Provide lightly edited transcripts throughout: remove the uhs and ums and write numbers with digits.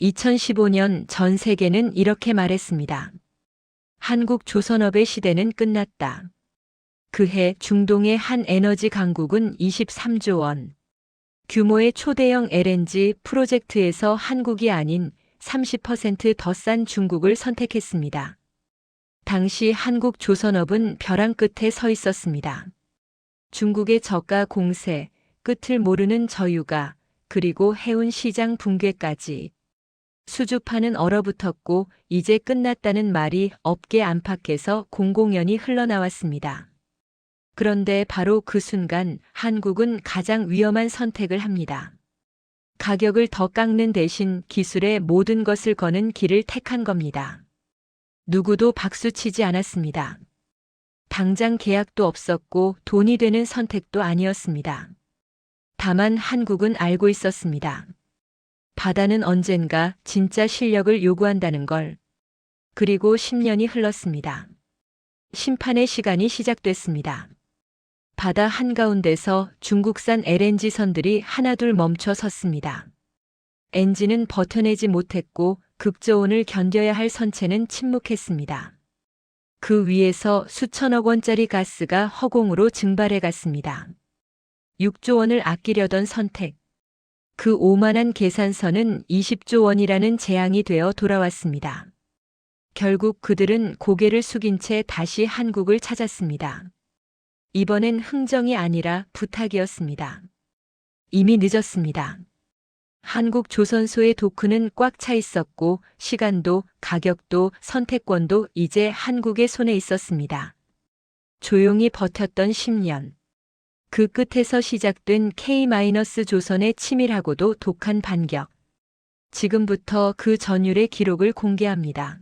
2015년 전 세계는 이렇게 말했습니다. 한국 조선업의 시대는 끝났다. 그해 중동의 한 에너지 강국은 23조 원 규모의 초대형 LNG 프로젝트에서 한국이 아닌 30%더 싼 중국을 선택했습니다. 당시 한국 조선업은 벼랑 끝에 서 있었습니다. 중국의 저가 공세, 끝을 모르는 저유가, 그리고 해운 시장 붕괴까지. 수주파는 얼어붙었고 이제 끝났다는 말이 업계 안팎에서 공공연히 흘러나왔습니다. 그런데 바로 그 순간 한국은 가장 위험한 선택을 합니다. 가격을 더 깎는 대신 기술의 모든 것을 거는 길을 택한 겁니다. 누구도 박수치지 않았습니다. 당장 계약도 없었고 돈이 되는 선택도 아니었습니다. 다만 한국은 알고 있었습니다. 바다는 언젠가 진짜 실력을 요구한다는 걸. 그리고 10년이 흘렀습니다. 심판의 시간이 시작됐습니다. 바다 한가운데서 중국산 LNG 선들이 하나둘 멈춰 섰습니다. 엔진은 버텨내지 못했고 극저온을 견뎌야 할 선체는 침묵했습니다. 그 위에서 수천억 원짜리 가스가 허공으로 증발해 갔습니다. 6조 원을 아끼려던 선택. 그 오만한 계산서는 20조 원이라는 재앙이 되어 돌아왔습니다. 결국 그들은 고개를 숙인 채 다시 한국을 찾았습니다. 이번엔 흥정이 아니라 부탁이었습니다. 이미 늦었습니다. 한국 조선소의 도크는 꽉 차 있었고 시간도 가격도 선택권도 이제 한국의 손에 있었습니다. 조용히 버텼던 10년. 그 끝에서 시작된 K-조선의 치밀하고도 독한 반격. 지금부터 그 전율의 기록을 공개합니다.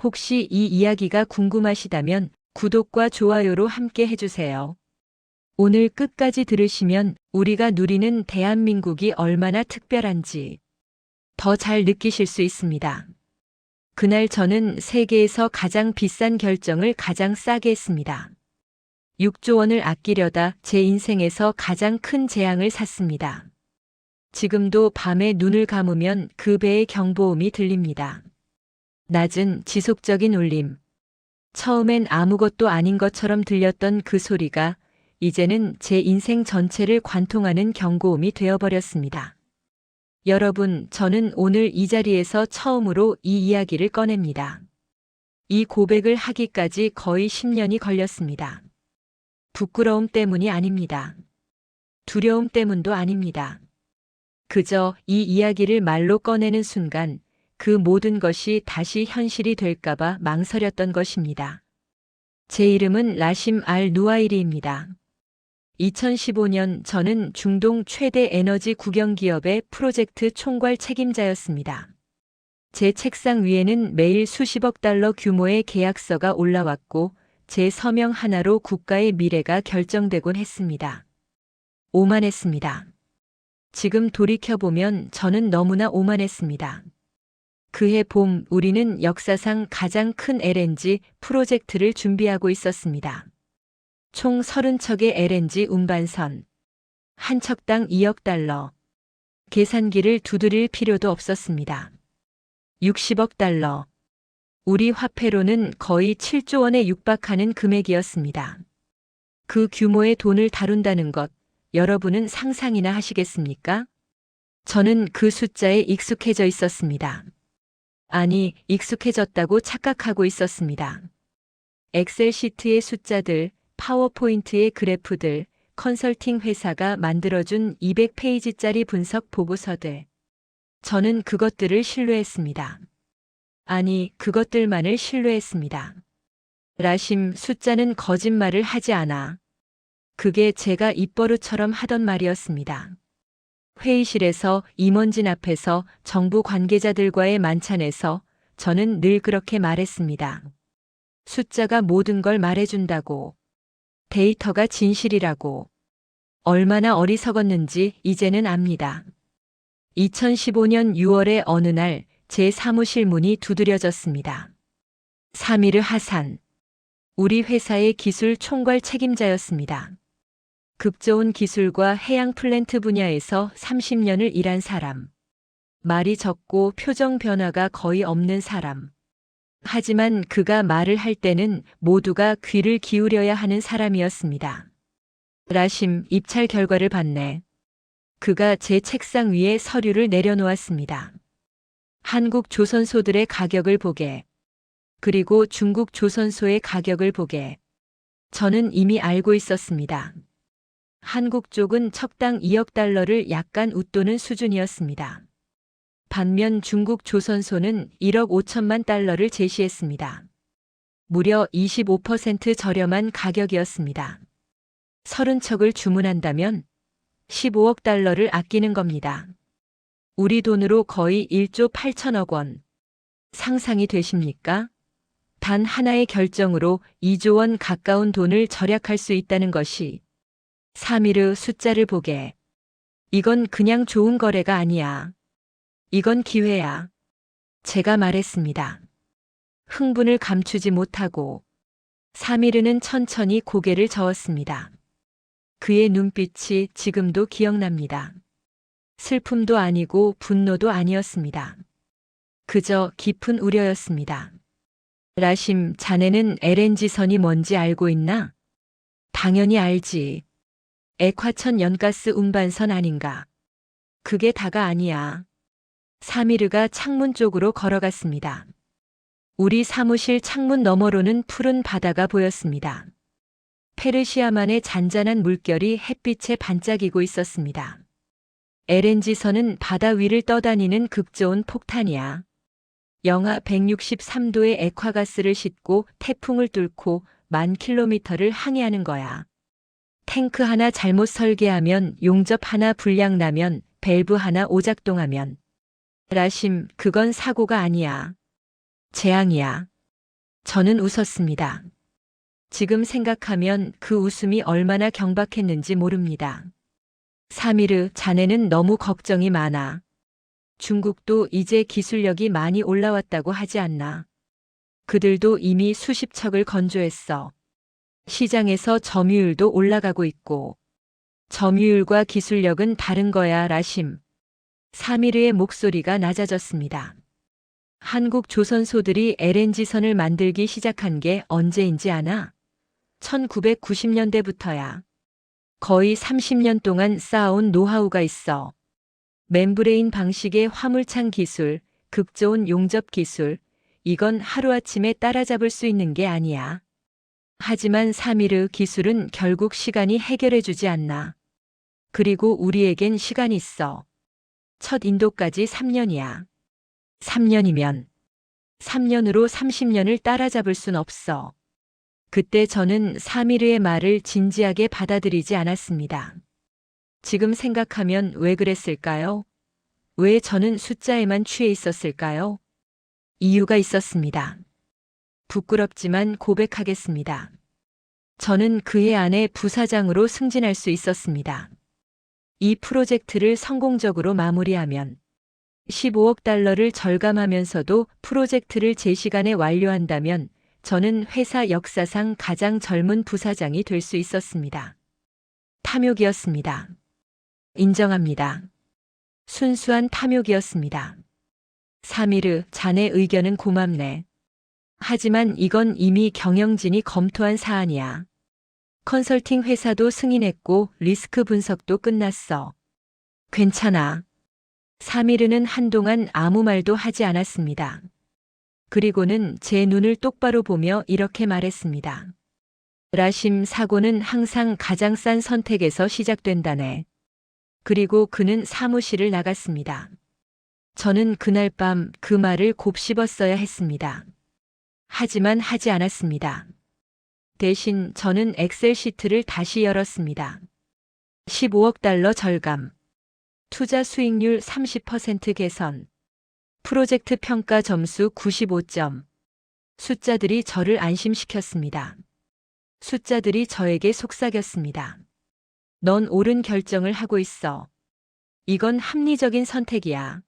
혹시 이 이야기가 궁금하시다면 구독과 좋아요로 함께 해주세요. 오늘 끝까지 들으시면 우리가 누리는 대한민국이 얼마나 특별한지 더 잘 느끼실 수 있습니다. 그날 저는 세계에서 가장 비싼 결정을 가장 싸게 했습니다. 6조 원을 아끼려다 제 인생에서 가장 큰 재앙을 샀습니다. 지금도 밤에 눈을 감으면 그 배의 경보음이 들립니다. 낮은 지속적인 울림. 처음엔 아무것도 아닌 것처럼 들렸던 그 소리가 이제는 제 인생 전체를 관통하는 경고음이 되어버렸습니다. 여러분, 저는 오늘 이 자리에서 처음으로 이 이야기를 꺼냅니다. 이 고백을 하기까지 거의 10년이 걸렸습니다. 부끄러움 때문이 아닙니다. 두려움 때문도 아닙니다. 그저 이 이야기를 말로 꺼내는 순간 그 모든 것이 다시 현실이 될까봐 망설였던 것입니다. 제 이름은 라심 알 누아이리입니다. 2015년 저는 중동 최대 에너지 국영기업의 프로젝트 총괄 책임자였습니다. 제 책상 위에는 매일 수십억 달러 규모의 계약서가 올라왔고 제 서명 하나로 국가의 미래가 결정되곤 했습니다. 오만했습니다. 지금 돌이켜보면 저는 너무나 오만했습니다. 그해 봄 우리는 역사상 가장 큰 LNG 프로젝트를 준비하고 있었습니다. 총 30척의 LNG 운반선. 한 척당 2억 달러. 계산기를 두드릴 필요도 없었습니다. 60억 달러. 우리 화폐로는 거의 7조 원에 육박하는 금액이었습니다. 그 규모의 돈을 다룬다는 것, 여러분은 상상이나 하시겠습니까? 저는 그 숫자에 익숙해져 있었습니다. 아니, 익숙해졌다고 착각하고 있었습니다. 엑셀 시트의 숫자들, 파워포인트의 그래프들, 컨설팅 회사가 만들어준 200페이지짜리 분석 보고서들. 저는 그것들을 신뢰했습니다. 아니, 그것들만을 신뢰했습니다. 라심, 숫자는 거짓말을 하지 않아. 그게 제가 입버릇처럼 하던 말이었습니다. 회의실에서, 임원진 앞에서, 정부 관계자들과의 만찬에서 저는 늘 그렇게 말했습니다. 숫자가 모든 걸 말해준다고. 데이터가 진실이라고. 얼마나 어리석었는지 이제는 압니다. 2015년 6월의 어느 날 제 사무실 문이 두드려졌습니다. 사미르 하산. 우리 회사의 기술 총괄 책임자였습니다. 급좋은 기술과 해양 플랜트 분야에서 30년을 일한 사람. 말이 적고 표정 변화가 거의 없는 사람. 하지만 그가 말을 할 때는 모두가 귀를 기울여야 하는 사람이었습니다. 라심, 입찰 결과를 받네. 그가 제 책상 위에 서류를 내려놓았습니다. 한국 조선소들의 가격을 보게. 그리고 중국 조선소의 가격을 보게. 저는 이미 알고 있었습니다. 한국 쪽은 척당 2억 달러를 약간 웃도는 수준이었습니다. 반면 중국 조선소는 1억 5천만 달러를 제시했습니다. 무려 25% 저렴한 가격이었습니다. 30척을 주문한다면 15억 달러를 아끼는 겁니다. 우리 돈으로 거의 1조 8천억 원. 상상이 되십니까? 단 하나의 결정으로 2조 원 가까운 돈을 절약할 수 있다는 것이. 사미르 숫자를 보게. 이건 그냥 좋은 거래가 아니야. 이건 기회야. 제가 말했습니다. 흥분을 감추지 못하고 사미르는 천천히 고개를 저었습니다. 그의 눈빛이 지금도 기억납니다. 슬픔도 아니고 분노도 아니었습니다. 그저 깊은 우려였습니다. 라심, 자네는 LNG선이 뭔지 알고 있나? 당연히 알지. 액화천 연가스 운반선 아닌가? 그게 다가 아니야. 사미르가 창문 쪽으로 걸어갔습니다. 우리 사무실 창문 너머로는 푸른 바다가 보였습니다. 페르시아만의 잔잔한 물결이 햇빛에 반짝이고 있었습니다. LNG선은 바다 위를 떠다니는 극좋은 폭탄이야. 영하 163도의 액화가스를 싣고 태풍을 뚫고 10,000km를 항해하는 거야. 탱크 하나 잘못 설계하면, 용접 하나 불량 나면, 밸브 하나 오작동하면. 라심, 그건 사고가 아니야. 재앙이야. 저는 웃었습니다. 지금 생각하면 그 웃음이 얼마나 경박했는지 모릅니다. 사미르, 자네는 너무 걱정이 많아. 중국도 이제 기술력이 많이 올라왔다고 하지 않나. 그들도 이미 수십 척을 건조했어. 시장에서 점유율도 올라가고 있고. 점유율과 기술력은 다른 거야, 라심. 사미르의 목소리가 낮아졌습니다. 한국 조선소들이 LNG선을 만들기 시작한 게 언제인지 아나? 1990년대부터야. 거의 30년 동안 쌓아온 노하우가 있어. 멤브레인 방식의 화물창 기술, 극좋은 용접 기술, 이건 하루아침에 따라잡을 수 있는 게 아니야. 하지만 사미르, 기술은 결국 시간이 해결해주지 않나. 그리고 우리에겐 시간이 있어. 첫 인도까지 3년이야. 3년이면 3년으로 30년을 따라잡을 순 없어. 그때 저는 사미르의 말을 진지하게 받아들이지 않았습니다. 지금 생각하면 왜 그랬을까요? 왜 저는 숫자에만 취해 있었을까요? 이유가 있었습니다. 부끄럽지만 고백하겠습니다. 저는 그해 안에 부사장으로 승진할 수 있었습니다. 이 프로젝트를 성공적으로 마무리하면 15억 달러를 절감하면서도 프로젝트를 제 시간에 완료한다면 저는 회사 역사상 가장 젊은 부사장이 될 수 있었습니다. 탐욕이었습니다. 인정합니다. 순수한 탐욕이었습니다. 사미르, 자네 의견은 고맙네. 하지만 이건 이미 경영진이 검토한 사안이야. 컨설팅 회사도 승인했고 리스크 분석도 끝났어. 괜찮아. 사미르는 한동안 아무 말도 하지 않았습니다. 그리고는 제 눈을 똑바로 보며 이렇게 말했습니다. 라심, 사고는 항상 가장 싼 선택에서 시작된다네. 그리고 그는 사무실을 나갔습니다. 저는 그날 밤 그 말을 곱씹었어야 했습니다. 하지만 하지 않았습니다. 대신 저는 엑셀 시트를 다시 열었습니다. 15억 달러 절감. 투자 수익률 30% 개선. 프로젝트 평가 점수 95점. 숫자들이 저를 안심시켰습니다. 숫자들이 저에게 속삭였습니다. 넌 옳은 결정을 하고 있어. 이건 합리적인 선택이야.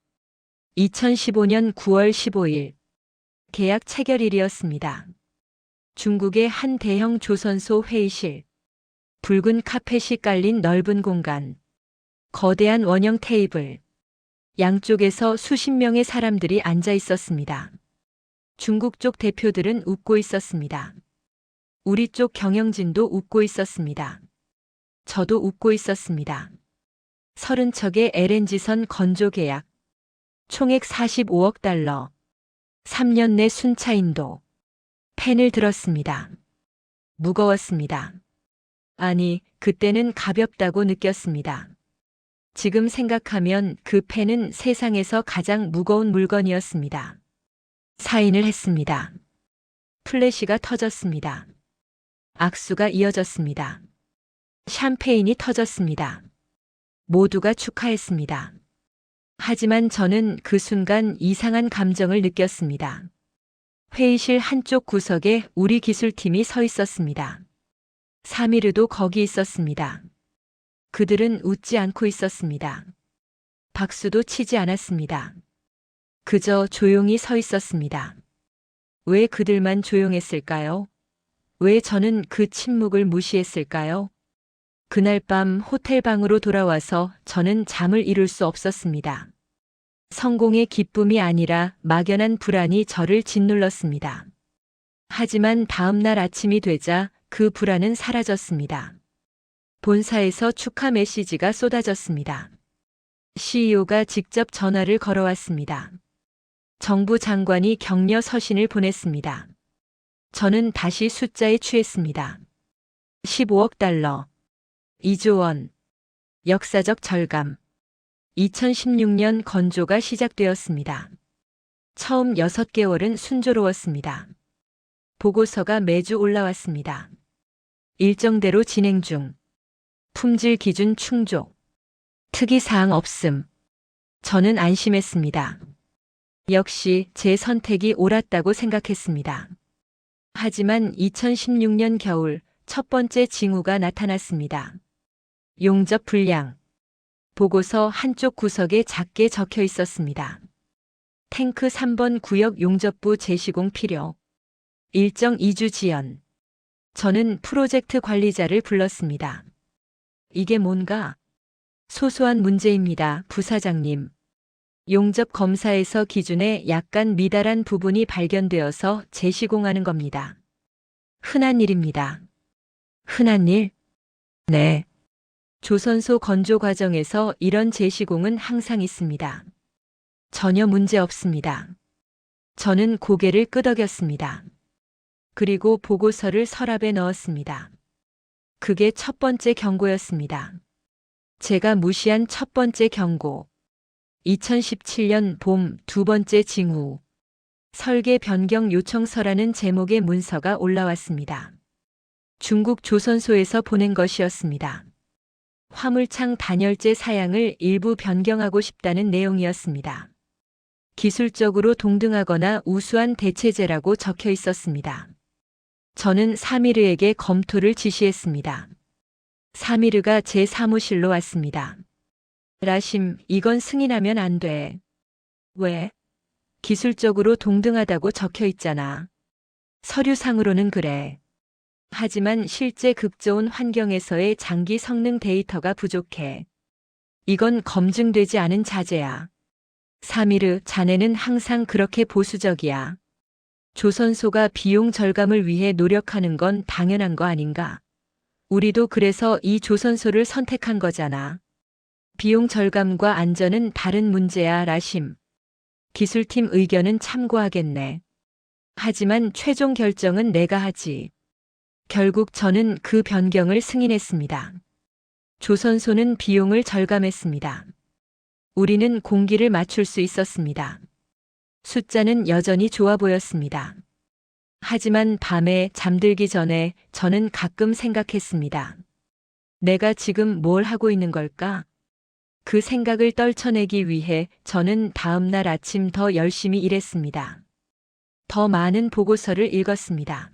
2015년 9월 15일. 계약 체결일이었습니다. 중국의 한 대형 조선소 회의실. 붉은 카펫이 깔린 넓은 공간. 거대한 원형 테이블. 양쪽에서 수십 명의 사람들이 앉아 있었습니다. 중국 쪽 대표들은 웃고 있었습니다. 우리 쪽 경영진도 웃고 있었습니다. 저도 웃고 있었습니다. 30척의 LNG선 건조 계약, 총액 45억 달러, 3년 내 순차인도, 펜을 들었습니다. 무거웠습니다. 아니, 그때는 가볍다고 느꼈습니다. 지금 생각하면 그 펜은 세상에서 가장 무거운 물건이었습니다. 사인을 했습니다. 플래시가 터졌습니다. 악수가 이어졌습니다. 샴페인이 터졌습니다. 모두가 축하했습니다. 하지만 저는 그 순간 이상한 감정을 느꼈습니다. 회의실 한쪽 구석에 우리 기술팀이 서 있었습니다. 사미르도 거기 있었습니다. 그들은 웃지 않고 있었습니다. 박수도 치지 않았습니다. 그저 조용히 서 있었습니다. 왜 그들만 조용했을까요? 왜 저는 그 침묵을 무시했을까요? 그날 밤 호텔 방으로 돌아와서 저는 잠을 이룰 수 없었습니다. 성공의 기쁨이 아니라 막연한 불안이 저를 짓눌렀습니다. 하지만 다음 날 아침이 되자 그 불안은 사라졌습니다. 본사에서 축하 메시지가 쏟아졌습니다. CEO가 직접 전화를 걸어왔습니다. 정부 장관이 격려 서신을 보냈습니다. 저는 다시 숫자에 취했습니다. 15억 달러, 2조 원, 역사적 절감. 2016년 건조가 시작되었습니다. 처음 6개월은 순조로웠습니다. 보고서가 매주 올라왔습니다. 일정대로 진행 중. 품질 기준 충족. 특이사항 없음. 저는 안심했습니다. 역시 제 선택이 옳았다고 생각했습니다. 하지만 2016년 겨울 첫 번째 징후가 나타났습니다. 용접 불량. 보고서 한쪽 구석에 작게 적혀 있었습니다. 탱크 3번 구역 용접부 재시공 필요. 일정 2주 지연. 저는 프로젝트 관리자를 불렀습니다. 이게 뭔가? 소소한 문제입니다, 부사장님. 용접 검사에서 기준에 약간 미달한 부분이 발견되어서 재시공하는 겁니다. 흔한 일입니다. 흔한 일? 네. 조선소 건조 과정에서 이런 재시공은 항상 있습니다. 전혀 문제 없습니다. 저는 고개를 끄덕였습니다. 그리고 보고서를 서랍에 넣었습니다. 그게 첫 번째 경고였습니다. 제가 무시한 첫 번째 경고. 2017년 봄 두 번째 징후. 설계 변경 요청서라는 제목의 문서가 올라왔습니다. 중국 조선소에서 보낸 것이었습니다. 화물창 단열재 사양을 일부 변경하고 싶다는 내용이었습니다. 기술적으로 동등하거나 우수한 대체제라고 적혀 있었습니다. 저는 사미르에게 검토를 지시했습니다. 사미르가 제 사무실로 왔습니다. 라심, 이건 승인하면 안 돼. 왜? 기술적으로 동등하다고 적혀 있잖아. 서류상으로는 그래. 하지만 실제 극저온 환경에서의 장기 성능 데이터가 부족해. 이건 검증되지 않은 자재야. 사미르, 자네는 항상 그렇게 보수적이야. 조선소가 비용 절감을 위해 노력하는 건 당연한 거 아닌가? 우리도 그래서 이 조선소를 선택한 거잖아. 비용 절감과 안전은 다른 문제야, 라심. 기술팀 의견은 참고하겠네. 하지만 최종 결정은 내가 하지. 결국 저는 그 변경을 승인했습니다. 조선소는 비용을 절감했습니다. 우리는 공기를 맞출 수 있었습니다. 숫자는 여전히 좋아 보였습니다. 하지만 밤에 잠들기 전에 저는 가끔 생각했습니다. 내가 지금 뭘 하고 있는 걸까? 그 생각을 떨쳐내기 위해 저는 다음 날 아침 더 열심히 일했습니다. 더 많은 보고서를 읽었습니다.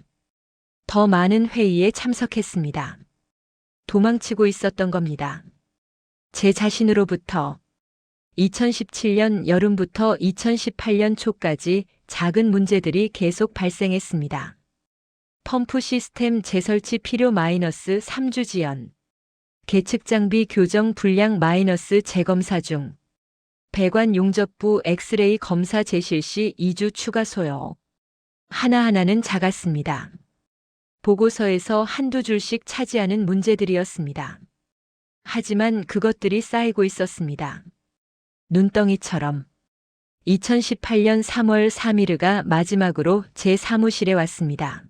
더 많은 회의에 참석했습니다. 도망치고 있었던 겁니다. 제 자신으로부터. 2017년 여름부터 2018년 초까지 작은 문제들이 계속 발생했습니다. 펌프 시스템 재설치 필요 마이너스 3주 지연. 계측 장비 교정 불량 마이너스 재검사 중. 배관 용접부 엑스레이 검사 제실 시 2주 추가 소요. 하나하나는 작았습니다. 보고서에서 한두 줄씩 차지하는 문제들이었습니다. 하지만 그것들이 쌓이고 있었습니다. 눈덩이처럼. 2018년 3월 3일가 마지막으로 제 사무실에 왔습니다.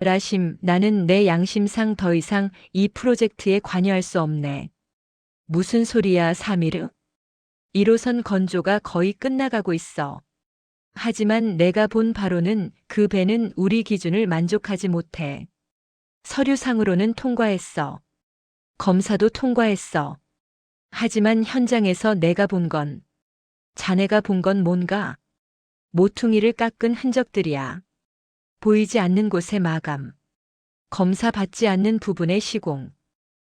라심, 나는 내 양심상 더 이상 이 프로젝트에 관여할 수 없네. 무슨 소리야, 3일? 1호선 건조가 거의 끝나가고 있어. 하지만 내가 본 바로는 그 배는 우리 기준을 만족하지 못해. 서류상으로는 통과했어. 검사도 통과했어. 하지만 현장에서 내가 본 건, 자네가 본 건 뭔가? 모퉁이를 깎은 흔적들이야. 보이지 않는 곳의 마감. 검사 받지 않는 부분의 시공.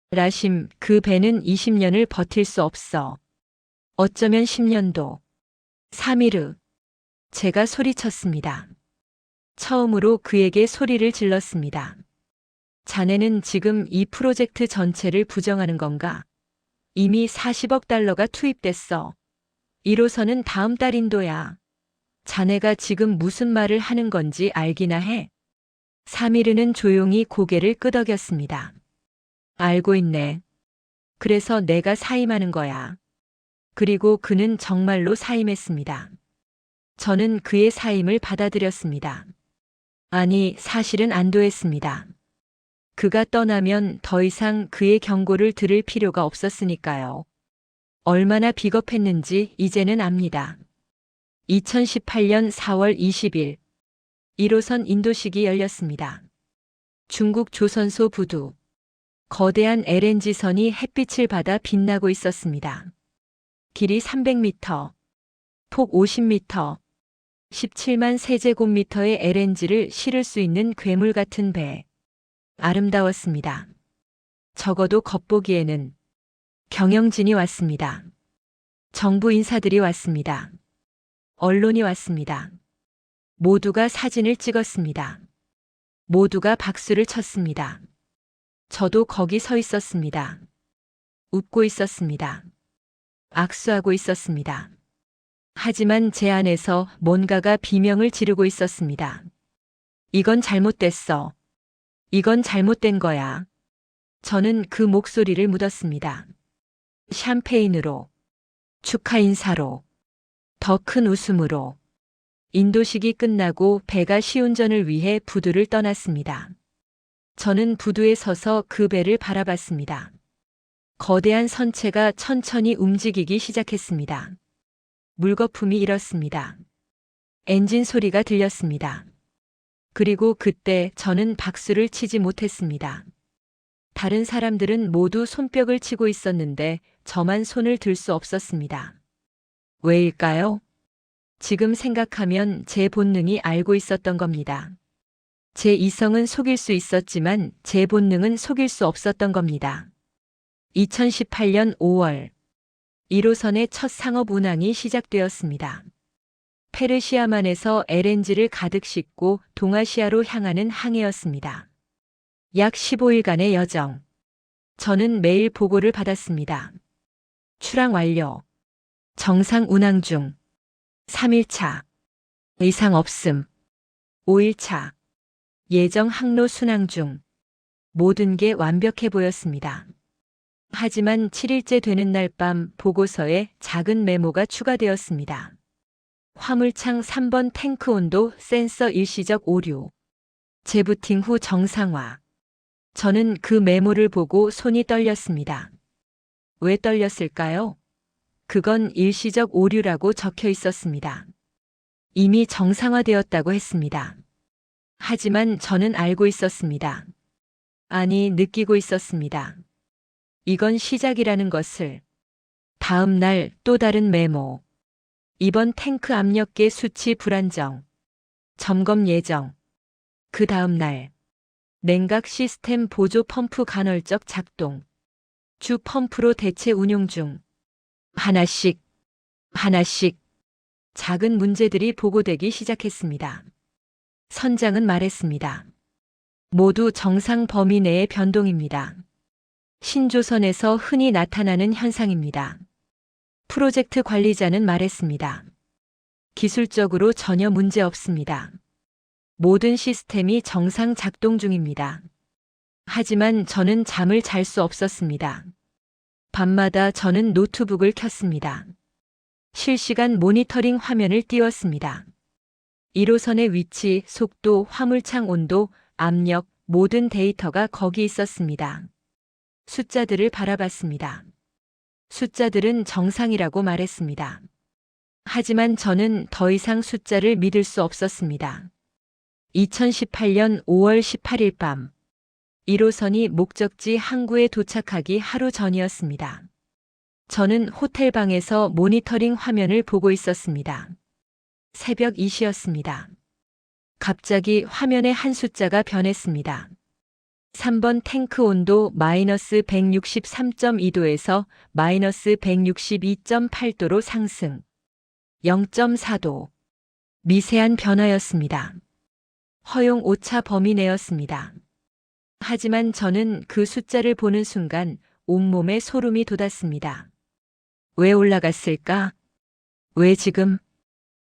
라심, 그 배는 20년을 버틸 수 없어. 어쩌면 10년도. 3일 후, 제가 소리쳤습니다. 처음으로 그에게 소리를 질렀습니다. 자네는 지금 이 프로젝트 전체를 부정하는 건가? 이미 40억 달러가 투입됐어. 1호선은 다음 달 인도야. 자네가 지금 무슨 말을 하는 건지 알기나 해? 3일은 조용히 고개를 끄덕였습니다. 알고 있네. 그래서 내가 사임하는 거야. 그리고 그는 정말로 사임했습니다. 저는 그의 사임을 받아들였습니다. 아니, 사실은 안도했습니다. 그가 떠나면 더 이상 그의 경고를 들을 필요가 없었으니까요. 얼마나 비겁했는지 이제는 압니다. 2018년 4월 20일, 1호선 인도식이 열렸습니다. 중국 조선소 부두. 거대한 LNG선이 햇빛을 받아 빛나고 있었습니다. 길이 300m, 폭 50m, 17만 세제곱미터의 LNG를 실을 수 있는 괴물 같은 배. 아름다웠습니다. 적어도 겉보기에는. 경영진이 왔습니다. 정부 인사들이 왔습니다. 언론이 왔습니다. 모두가 사진을 찍었습니다. 모두가 박수를 쳤습니다. 저도 거기 서 있었습니다. 웃고 있었습니다. 악수하고 있었습니다. 하지만 제 안에서 뭔가가 비명을 지르고 있었습니다. 이건 잘못됐어. 이건 잘못된 거야. 저는 그 목소리를 묻었습니다. 샴페인으로, 축하 인사로, 더 큰 웃음으로. 인도식이 끝나고 배가 시운전을 위해 부두를 떠났습니다. 저는 부두에 서서 그 배를 바라봤습니다. 거대한 선체가 천천히 움직이기 시작했습니다. 물거품이 일었습니다. 엔진 소리가 들렸습니다. 그리고 그때 저는 박수를 치지 못했습니다. 다른 사람들은 모두 손뼉을 치고 있었는데 저만 손을 들 수 없었습니다. 왜일까요? 지금 생각하면 제 본능이 알고 있었던 겁니다. 제 이성은 속일 수 있었지만 제 본능은 속일 수 없었던 겁니다. 2018년 5월 1호선의 첫 상업 운항이 시작되었습니다. 페르시아만에서 LNG를 가득 싣고 동아시아로 향하는 항해였습니다. 약 15일간의 여정. 저는 매일 보고를 받았습니다. 출항 완료. 정상 운항 중. 3일차. 이상 없음. 5일차. 예정 항로 순항 중. 모든 게 완벽해 보였습니다. 하지만 7일째 되는 날 밤 보고서에 작은 메모가 추가되었습니다. 화물창 3번 탱크 온도 센서 일시적 오류. 재부팅 후 정상화. 저는 그 메모를 보고 손이 떨렸습니다. 왜 떨렸을까요? 그건 일시적 오류라고 적혀 있었습니다. 이미 정상화되었다고 했습니다. 하지만 저는 알고 있었습니다. 아니, 느끼고 있었습니다. 이건 시작이라는 것을. 다음 날 또 다른 메모. 이번 탱크 압력계 수치 불안정. 점검 예정. 그 다음 날. 냉각 시스템 보조 펌프 간헐적 작동. 주 펌프로 대체 운용 중. 하나씩, 하나씩. 작은 문제들이 보고되기 시작했습니다. 선장은 말했습니다. 모두 정상 범위 내의 변동입니다. 신조선에서 흔히 나타나는 현상입니다. 프로젝트 관리자는 말했습니다. 기술적으로 전혀 문제 없습니다. 모든 시스템이 정상 작동 중입니다. 하지만 저는 잠을 잘 수 없었습니다. 밤마다 저는 노트북을 켰습니다. 실시간 모니터링 화면을 띄웠습니다. 1호선의 위치, 속도, 화물창 온도, 압력, 모든 데이터가 거기 있었습니다. 숫자들을 바라봤습니다. 숫자들은 정상이라고 말했습니다. 하지만 저는 더 이상 숫자를 믿을 수 없었습니다. 2018년 5월 18일 밤, 1호선이 목적지 항구에 도착하기 하루 전이었습니다. 저는 호텔 방에서 모니터링 화면을 보고 있었습니다. 새벽 2시였습니다. 갑자기 화면에 한 숫자가 변했습니다. 3번 탱크 온도 마이너스 163.2도에서 마이너스 162.8도로 상승. 0.4도. 미세한 변화였습니다. 허용 오차 범위 내였습니다. 하지만 저는 그 숫자를 보는 순간 온몸에 소름이 돋았습니다. 왜 올라갔을까? 왜 지금?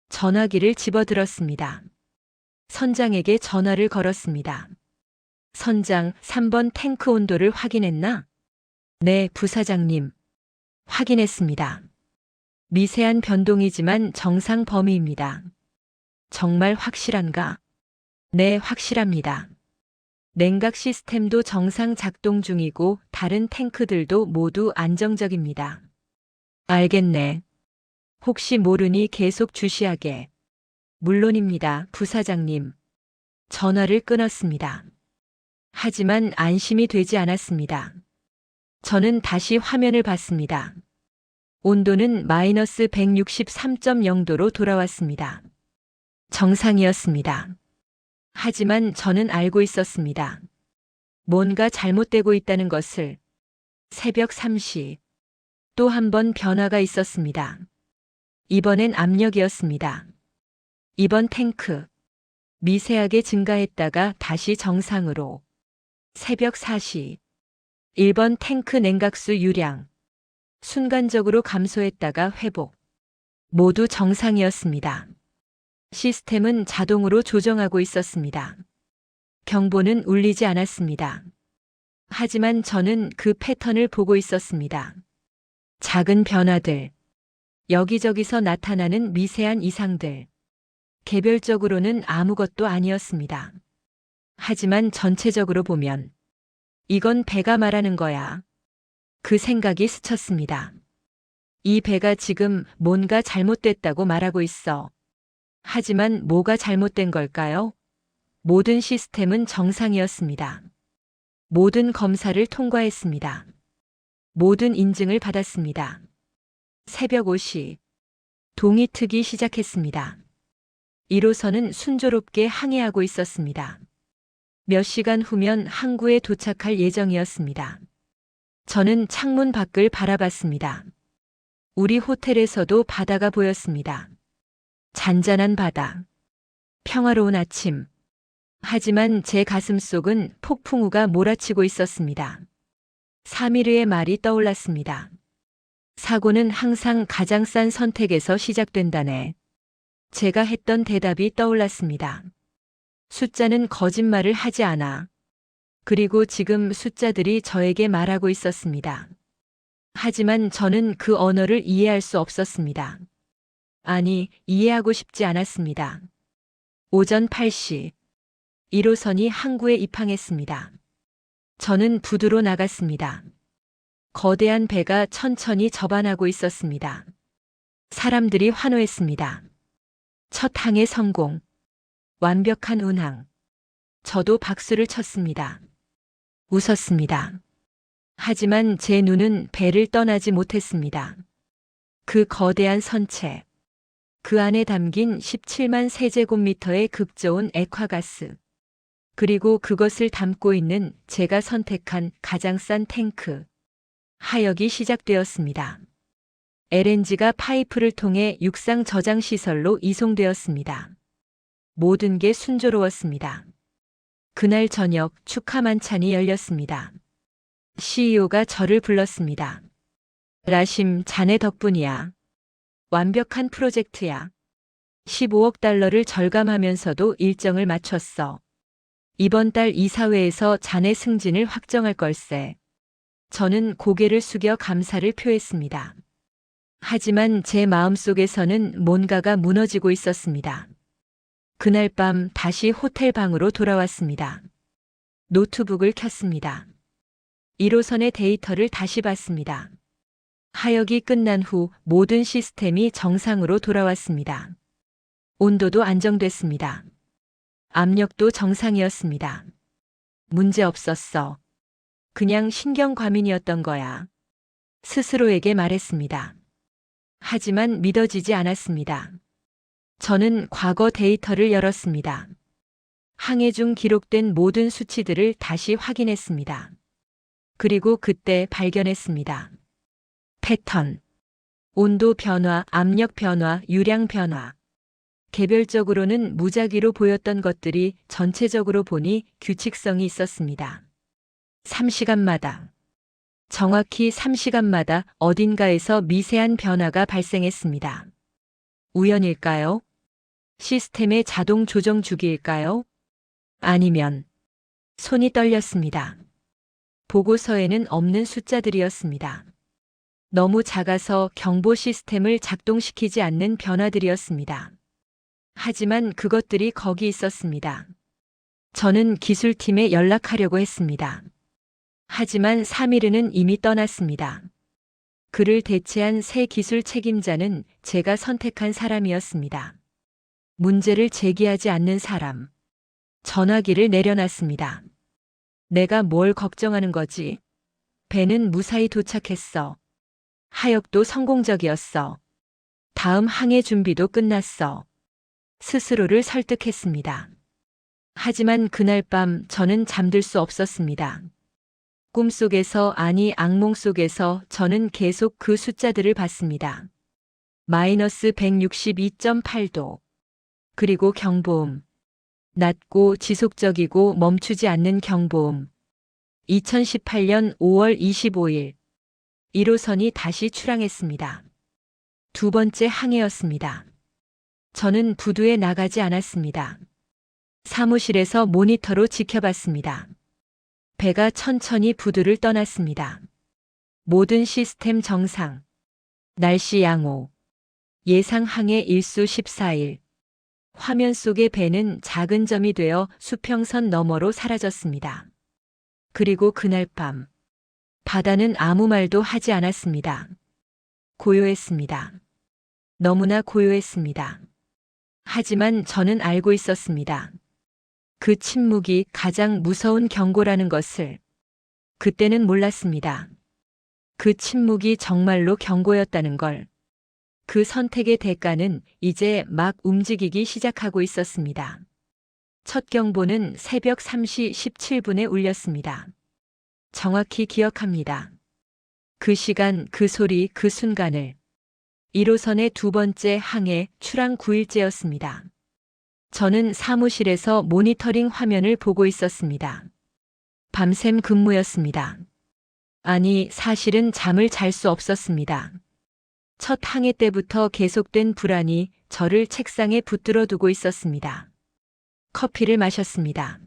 전화기를 집어들었습니다. 선장에게 전화를 걸었습니다. 선장, 3번 탱크 온도를 확인했나? 네, 부사장님. 확인했습니다. 미세한 변동이지만 정상 범위입니다. 정말 확실한가? 네, 확실합니다. 냉각 시스템도 정상 작동 중이고 다른 탱크들도 모두 안정적입니다. 알겠네. 혹시 모르니 계속 주시하게. 물론입니다, 부사장님. 전화를 끊었습니다. 하지만 안심이 되지 않았습니다. 저는 다시 화면을 봤습니다. 온도는 마이너스 163.0도로 돌아왔습니다. 정상이었습니다. 하지만 저는 알고 있었습니다. 뭔가 잘못되고 있다는 것을. 새벽 3시. 또 한 번 변화가 있었습니다. 이번엔 압력이었습니다. 이번 탱크. 미세하게 증가했다가 다시 정상으로. 새벽 4시. 1번 탱크 냉각수 유량. 순간적으로 감소했다가 회복. 모두 정상이었습니다. 시스템은 자동으로 조정하고 있었습니다. 경보는 울리지 않았습니다. 하지만 저는 그 패턴을 보고 있었습니다. 작은 변화들. 여기저기서 나타나는 미세한 이상들. 개별적으로는 아무것도 아니었습니다. 하지만 전체적으로 보면 이건 배가 말하는 거야. 그 생각이 스쳤습니다. 이 배가 지금 뭔가 잘못됐다고 말하고 있어. 하지만 뭐가 잘못된 걸까요? 모든 시스템은 정상이었습니다. 모든 검사를 통과했습니다. 모든 인증을 받았습니다. 새벽 5시. 동이 트기 시작했습니다. 1호선은 순조롭게 항해하고 있었습니다. 몇 시간 후면 항구에 도착할 예정이었습니다. 저는 창문 밖을 바라봤습니다. 우리 호텔에서도 바다가 보였습니다. 잔잔한 바다. 평화로운 아침. 하지만 제 가슴속은 폭풍우가 몰아치고 있었습니다. 사미르의 말이 떠올랐습니다. 사고는 항상 가장 싼 선택에서 시작된다네. 제가 했던 대답이 떠올랐습니다. 숫자는 거짓말을 하지 않아. 그리고 지금 숫자들이 저에게 말하고 있었습니다. 하지만 저는 그 언어를 이해할 수 없었습니다. 아니, 이해하고 싶지 않았습니다. 오전 8시. 1호선이 항구에 입항했습니다. 저는 부두로 나갔습니다. 거대한 배가 천천히 접안하고 있었습니다. 사람들이 환호했습니다. 첫 항해 성공. 완벽한 운항. 저도 박수를 쳤습니다. 웃었습니다. 하지만 제 눈은 배를 떠나지 못했습니다. 그 거대한 선체. 그 안에 담긴 17만 세제곱미터의 극저온 액화가스. 그리고 그것을 담고 있는 제가 선택한 가장 싼 탱크. 하역이 시작되었습니다. LNG가 파이프를 통해 육상 저장 시설로 이송되었습니다. 모든 게 순조로웠습니다. 그날 저녁 축하 만찬이 열렸습니다. CEO가 저를 불렀습니다. 라심, 자네 덕분이야. 완벽한 프로젝트야. 15억 달러를 절감하면서도 일정을 맞췄어. 이번 달 이사회에서 자네 승진을 확정할 걸세. 저는 고개를 숙여 감사를 표했습니다. 하지만 제 마음속에서는 뭔가가 무너지고 있었습니다. 그날 밤 다시 호텔 방으로 돌아왔습니다. 노트북을 켰습니다. 1호선의 데이터를 다시 봤습니다. 하역이 끝난 후 모든 시스템이 정상으로 돌아왔습니다. 온도도 안정됐습니다. 압력도 정상이었습니다. 문제 없었어. 그냥 신경과민이었던 거야. 스스로에게 말했습니다. 하지만 믿어지지 않았습니다. 저는 과거 데이터를 열었습니다. 항해 중 기록된 모든 수치들을 다시 확인했습니다. 그리고 그때 발견했습니다. 패턴, 온도 변화, 압력 변화, 유량 변화. 개별적으로는 무작위로 보였던 것들이 전체적으로 보니 규칙성이 있었습니다. 3시간마다, 정확히 3시간마다 어딘가에서 미세한 변화가 발생했습니다. 우연일까요? 시스템의 자동 조정 주기일까요? 아니면 손이 떨렸습니다. 보고서에는 없는 숫자들이었습니다. 너무 작아서 경보 시스템을 작동시키지 않는 변화들이었습니다. 하지만 그것들이 거기 있었습니다. 저는 기술팀에 연락하려고 했습니다. 하지만 사미르는 이미 떠났습니다. 그를 대체한 새 기술 책임자는 제가 선택한 사람이었습니다. 문제를 제기하지 않는 사람. 전화기를 내려놨습니다. 내가 뭘 걱정하는 거지? 배는 무사히 도착했어. 하역도 성공적이었어. 다음 항해 준비도 끝났어. 스스로를 설득했습니다. 하지만 그날 밤 저는 잠들 수 없었습니다. 꿈속에서, 아니 악몽 속에서 저는 계속 그 숫자들을 봤습니다. 마이너스 162.8도. 그리고 경보음. 낮고 지속적이고 멈추지 않는 경보음. 2018년 5월 25일. 1호선이 다시 출항했습니다. 두 번째 항해였습니다. 저는 부두에 나가지 않았습니다. 사무실에서 모니터로 지켜봤습니다. 배가 천천히 부두를 떠났습니다. 모든 시스템 정상. 날씨 양호. 예상 항해 일수 14일. 화면 속의 배는 작은 점이 되어 수평선 너머로 사라졌습니다. 그리고 그날 밤. 바다는 아무 말도 하지 않았습니다. 고요했습니다. 너무나 고요했습니다. 하지만 저는 알고 있었습니다. 그 침묵이 가장 무서운 경고라는 것을. 그때는 몰랐습니다. 그 침묵이 정말로 경고였다는 걸. 그 선택의 대가는 이제 막 움직이기 시작하고 있었습니다. 첫 경보는 새벽 3시 17분에 울렸습니다. 정확히 기억합니다. 그 시간, 그 소리, 그 순간을. 1호선의 두 번째 항해 출항 9일째였습니다. 저는 사무실에서 모니터링 화면을 보고 있었습니다. 밤샘 근무였습니다. 아니, 사실은 잠을 잘 수 없었습니다. 첫 항해 때부터 계속된 불안이 저를 책상에 붙들어 두고 있었습니다. 커피를 마셨습니다.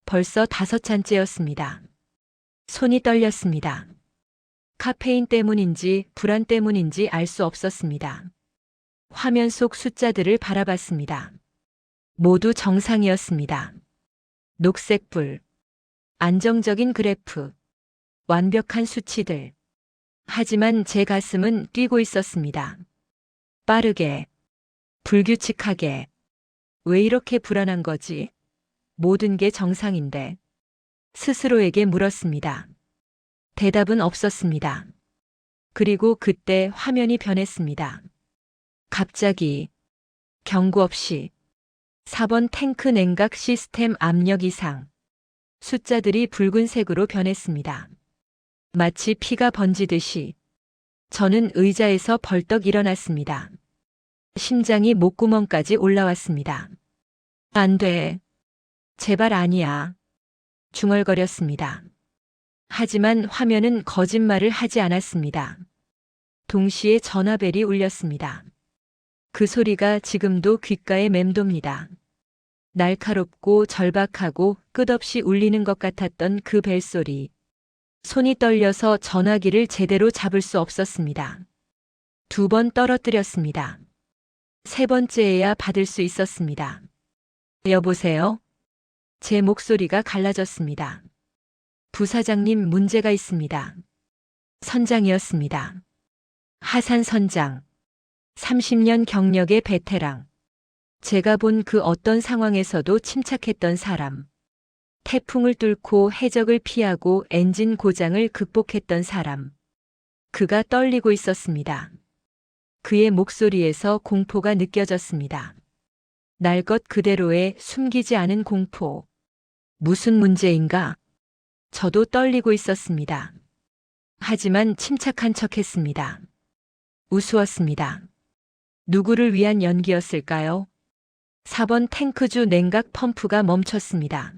벌써 5잔째였습니다. 손이 떨렸습니다. 카페인 때문인지 불안 때문인지 알 수 없었습니다. 화면 속 숫자들을 바라봤습니다. 모두 정상이었습니다. 녹색불, 안정적인 그래프, 완벽한 수치들. 하지만 제 가슴은 뛰고 있었습니다. 빠르게, 불규칙하게. 왜 이렇게 불안한 거지? 모든 게 정상인데. 스스로에게 물었습니다. 대답은 없었습니다. 그리고 그때 화면이 변했습니다. 갑자기, 경고 없이 4번 탱크 냉각 시스템 압력 이상. 숫자들이 붉은색으로 변했습니다. 마치 피가 번지듯이. 저는 의자에서 벌떡 일어났습니다. 심장이 목구멍까지 올라왔습니다. 안 돼. 제발 아니야. 중얼거렸습니다. 하지만 화면은 거짓말을 하지 않았습니다. 동시에 전화벨이 울렸습니다. 그 소리가 지금도 귓가에 맴돕니다. 날카롭고 절박하고 끝없이 울리는 것 같았던 그 벨소리. 손이 떨려서 전화기를 제대로 잡을 수 없었습니다. 2번 떨어뜨렸습니다. 3번째에야 받을 수 있었습니다. 여보세요? 제 목소리가 갈라졌습니다. 부사장님, 문제가 있습니다. 선장이었습니다. 하산 선장. 30년 경력의 베테랑. 제가 본 그 어떤 상황에서도 침착했던 사람. 태풍을 뚫고 해적을 피하고 엔진 고장을 극복했던 사람. 그가 떨리고 있었습니다. 그의 목소리에서 공포가 느껴졌습니다. 날 것 그대로의 숨기지 않은 공포. 무슨 문제인가? 저도 떨리고 있었습니다. 하지만 침착한 척했습니다. 우스웠습니다. 누구를 위한 연기였을까요? 4번 탱크주 냉각 펌프가 멈췄습니다.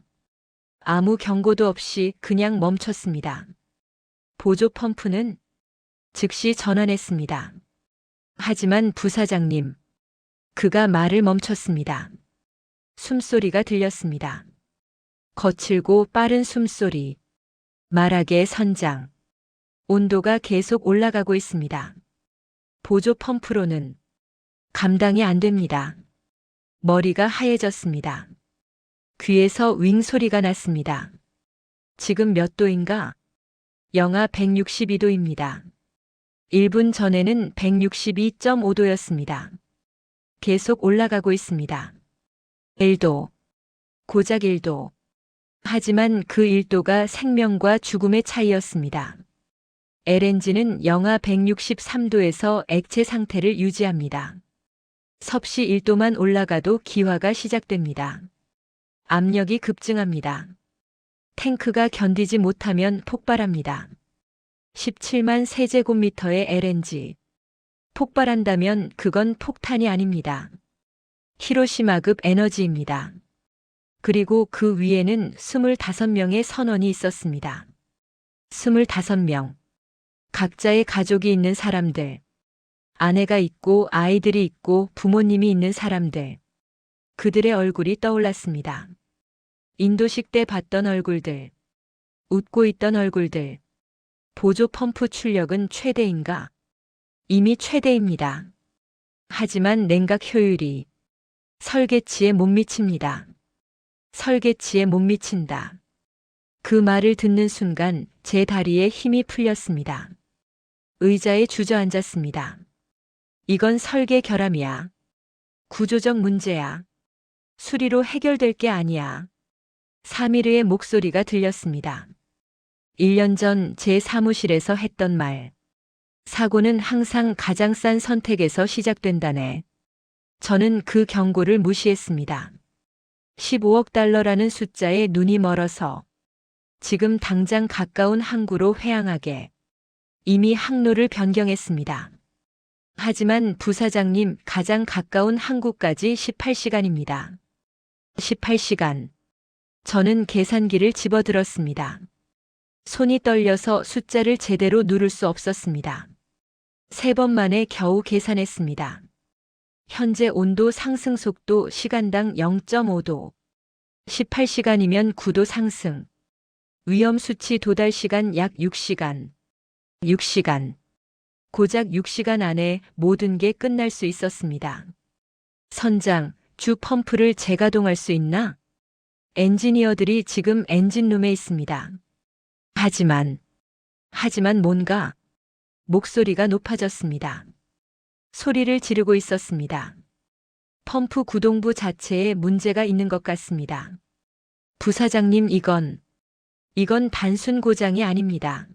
아무 경고도 없이 그냥 멈췄습니다. 보조 펌프는 즉시 전환했습니다. 하지만 부사장님, 그가 말을 멈췄습니다. 숨소리가 들렸습니다. 거칠고 빠른 숨소리. 말하게 선장. 온도가 계속 올라가고 있습니다. 보조 펌프로는 감당이 안 됩니다. 머리가 하얘졌습니다. 귀에서 윙 소리가 났습니다. 지금 몇 도인가? 영하 162도입니다. 1분 전에는 162.5도였습니다. 계속 올라가고 있습니다. 1도. 고작 1도. 하지만 그 1도가 생명과 죽음의 차이였습니다. LNG는 영하 163도에서 액체 상태를 유지합니다. 섭씨 1도만 올라가도 기화가 시작됩니다. 압력이 급증합니다. 탱크가 견디지 못하면 폭발합니다. 17만 세제곱미터의 LNG. 폭발한다면 그건 폭탄이 아닙니다. 히로시마급 에너지입니다. 그리고 그 위에는 25명의 선원이 있었습니다. 25명. 각자의 가족이 있는 사람들. 아내가 있고 아이들이 있고 부모님이 있는 사람들. 그들의 얼굴이 떠올랐습니다. 인도식 때 봤던 얼굴들. 웃고 있던 얼굴들. 보조 펌프 출력은 최대인가? 이미 최대입니다. 하지만 냉각 효율이 설계치에 못 미칩니다. 설계치에 못 미친다. 그 말을 듣는 순간 제 다리에 힘이 풀렸습니다. 의자에 주저앉았습니다. 이건 설계 결함이야. 구조적 문제야. 수리로 해결될 게 아니야. 사미르의 목소리가 들렸습니다. 1년 전 제 사무실에서 했던 말. 사고는 항상 가장 싼 선택에서 시작된다네. 저는 그 경고를 무시했습니다. 15억 달러라는 숫자에 눈이 멀어서 지금 당장 가까운 항구로 회항하게 이미 항로를 변경했습니다. 하지만 부사장님, 가장 가까운 항구까지 18시간입니다. 18시간. 저는 계산기를 집어들었습니다. 손이 떨려서 숫자를 제대로 누를 수 없었습니다. 3번 만에 겨우 계산했습니다. 현재 온도 상승 속도 시간당 0.5도. 18시간이면 9도 상승. 위험 수치 도달 시간 약 6시간. 6시간. 고작 6시간 안에 모든 게 끝날 수 있었습니다. 선장, 주 펌프를 재가동할 수 있나? 엔지니어들이 지금 엔진룸에 있습니다. 하지만 뭔가 목소리가 높아졌습니다. 소리를 지르고 있었습니다. 펌프 구동부 자체에 문제가 있는 것 같습니다. 부사장님, 이건 단순 고장이 아닙니다.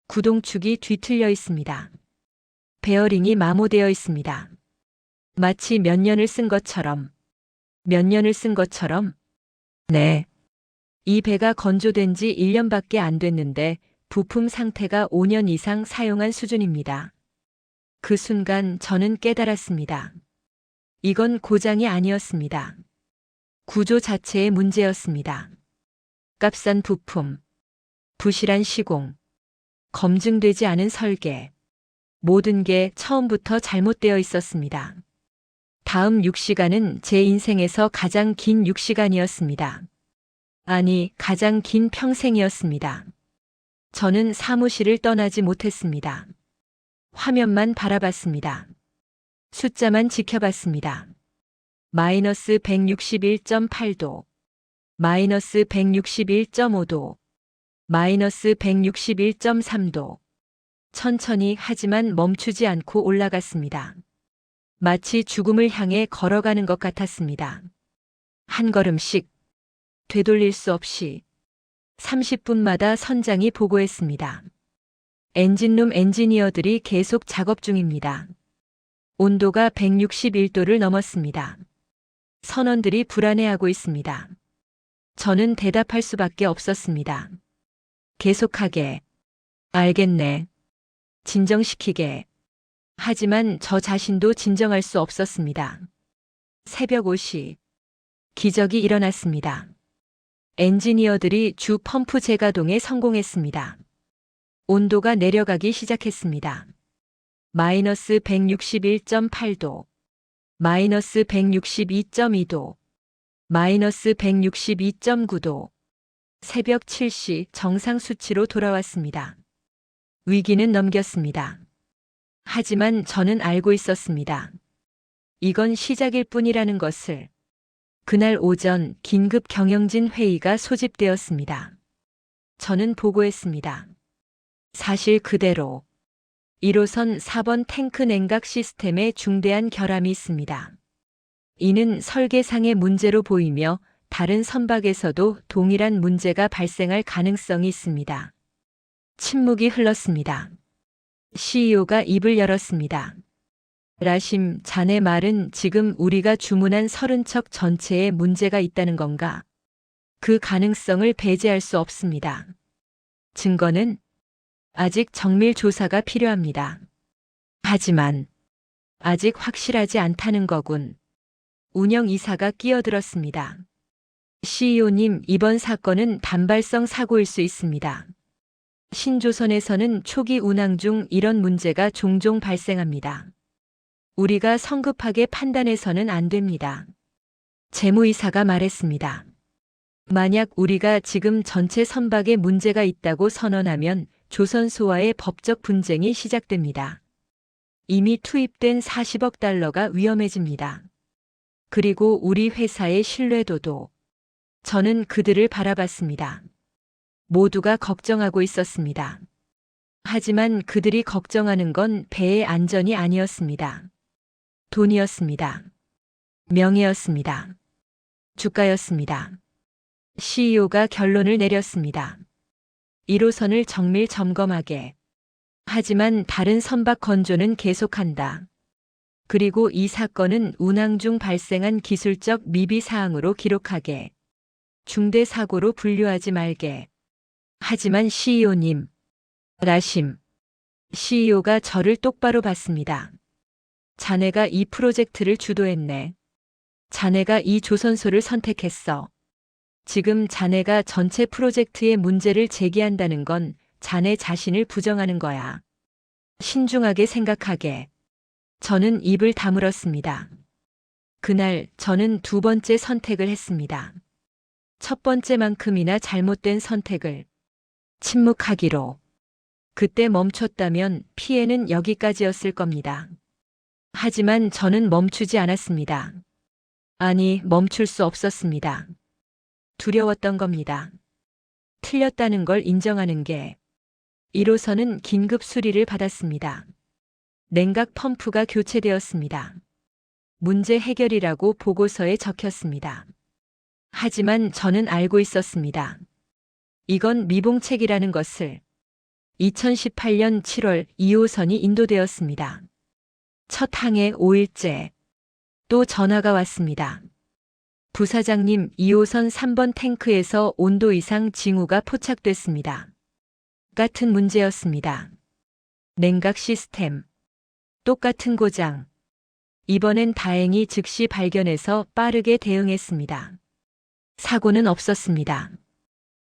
구동축이 뒤틀려 있습니다. 베어링이 마모되어 있습니다. 마치 몇 년을 쓴 것처럼. 몇 년을 쓴 것처럼? 네. 이 배가 건조된 지 1년밖에 안 됐는데 부품 상태가 5년 이상 사용한 수준입니다. 그 순간 저는 깨달았습니다. 이건 고장이 아니었습니다. 구조 자체의 문제였습니다. 값싼 부품, 부실한 시공, 검증되지 않은 설계. 모든 게 처음부터 잘못되어 있었습니다. 다음 6시간은 제 인생에서 가장 긴 6시간이었습니다. 아니, 가장 긴 평생이었습니다. 저는 사무실을 떠나지 못했습니다. 화면만 바라봤습니다. 숫자만 지켜봤습니다. 마이너스 161.8도, 마이너스 161.5도, 마이너스 161.3도. 천천히 하지만 멈추지 않고 올라갔습니다. 마치 죽음을 향해 걸어가는 것 같았습니다. 한 걸음씩, 되돌릴 수 없이 30분마다 선장이 보고했습니다. 엔진룸 엔지니어들이 계속 작업 중입니다. 온도가 161도를 넘었습니다. 선원들이 불안해하고 있습니다. 저는 대답할 수밖에 없었습니다. 계속하게. 알겠네. 진정시키게. 하지만 저 자신도 진정할 수 없었습니다. 새벽 5시. 기적이 일어났습니다. 엔지니어들이 주 펌프 재가동에 성공했습니다. 온도가 내려가기 시작했습니다. 마이너스 161.8도, 마이너스 162.2도, 마이너스 162.9도. 새벽 7시 정상 수치로 돌아왔습니다. 위기는 넘겼습니다. 하지만 저는 알고 있었습니다. 이건 시작일 뿐이라는 것을. 그날 오전 긴급 경영진 회의가 소집되었습니다. 저는 보고했습니다. 사실 그대로 1호선 4번 탱크 냉각 시스템에 중대한 결함이 있습니다. 이는 설계상의 문제로 보이며 다른 선박에서도 동일한 문제가 발생할 가능성이 있습니다. 침묵이 흘렀습니다. CEO가 입을 열었습니다. 라심, 자네 말은 지금 우리가 주문한 30척 전체에 문제가 있다는 건가? 그 가능성을 배제할 수 없습니다. 증거는? 아직 정밀 조사가 필요합니다. 하지만 아직 확실하지 않다는 거군. 운영이사가 끼어들었습니다. CEO님, 이번 사건은 단발성 사고일 수 있습니다. 신조선에서는 초기 운항 중 이런 문제가 종종 발생합니다. 우리가 성급하게 판단해서는 안 됩니다. 재무이사가 말했습니다. 만약 우리가 지금 전체 선박에 문제가 있다고 선언하면 조선소와의 법적 분쟁이 시작됩니다. 이미 투입된 40억 달러가 위험해집니다. 그리고 우리 회사의 신뢰도도. 저는 그들을 바라봤습니다. 모두가 걱정하고 있었습니다. 하지만 그들이 걱정하는 건 배의 안전이 아니었습니다. 돈이었습니다. 명예였습니다. 주가였습니다. CEO가 결론을 내렸습니다. 1호선을 정밀 점검하게. 하지만 다른 선박 건조는 계속한다. 그리고 이 사건은 운항 중 발생한 기술적 미비 사항으로 기록하게. 중대 사고로 분류하지 말게. 하지만 CEO님. 라심. CEO가 저를 똑바로 봤습니다. 자네가 이 프로젝트를 주도했네. 자네가 이 조선소를 선택했어. 지금 자네가 전체 프로젝트의 문제를 제기한다는 건 자네 자신을 부정하는 거야. 신중하게 생각하게. 저는 입을 다물었습니다. 그날 저는 두 번째 선택을 했습니다. 첫 번째만큼이나 잘못된 선택을. 침묵하기로. 그때 멈췄다면 피해는 여기까지였을 겁니다. 하지만 저는 멈추지 않았습니다. 아니, 멈출 수 없었습니다. 두려웠던 겁니다. 틀렸다는 걸 인정하는 게. 1호선은 긴급 수리를 받았습니다. 냉각 펌프가 교체되었습니다. 문제 해결이라고 보고서에 적혔습니다. 하지만 저는 알고 있었습니다. 이건 미봉책이라는 것을. 2018년 7월 2호선이 인도되었습니다. 첫 항해 5일째. 또 전화가 왔습니다. 부사장님, 2호선 3번 탱크에서 온도 이상 징후가 포착됐습니다. 같은 문제였습니다. 냉각 시스템. 똑같은 고장. 이번엔 다행히 즉시 발견해서 빠르게 대응했습니다. 사고는 없었습니다.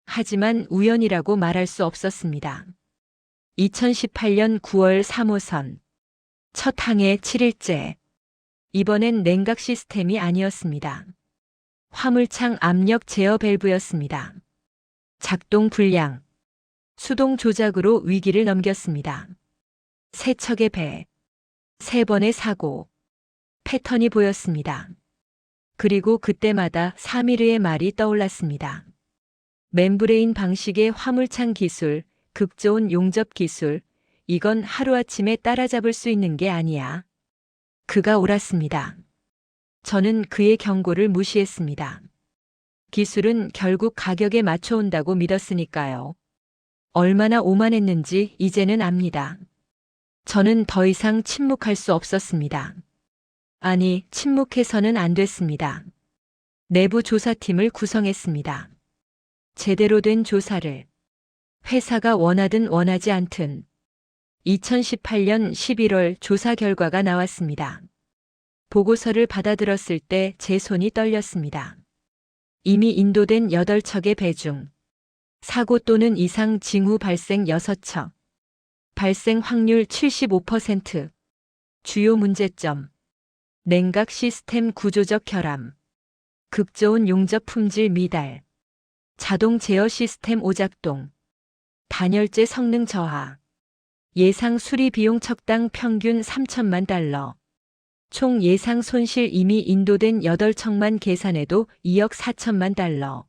하지만 우연이라고 말할 수 없었습니다. 2018년 9월 3호선. 첫 항해 7일째. 이번엔 냉각 시스템이 아니었습니다. 화물창 압력 제어 밸브였습니다. 작동 불량. 수동 조작으로 위기를 넘겼습니다. 세 척의 배. 세 번의 사고. 패턴이 보였습니다. 그리고 그때마다 사미르의 말이 떠올랐습니다. 멤브레인 방식의 화물창 기술, 극좋은 용접 기술, 이건 하루아침에 따라잡을 수 있는 게 아니야. 그가 옳았습니다. 저는 그의 경고를 무시했습니다. 기술은 결국 가격에 맞춰온다고 믿었으니까요. 얼마나 오만했는지 이제는 압니다. 저는 더 이상 침묵할 수 없었습니다. 아니, 침묵해서는 안 됐습니다. 내부 조사팀을 구성했습니다. 제대로 된 조사를. 회사가 원하든 원하지 않든. 2018년 11월 조사 결과가 나왔습니다. 보고서를 받아들었을 때 제 손이 떨렸습니다. 이미 인도된 8척의 배 중 사고 또는 이상 징후 발생 6척. 발생 확률 75%. 주요 문제점. 냉각 시스템 구조적 결함. 극좋은 용접 품질 미달. 자동 제어 시스템 오작동. 단열재 성능 저하. 예상 수리 비용 척당 평균 3천만 달러. 총 예상 손실 이미 인도된 8척만 계산해도 2억 4천만 달러.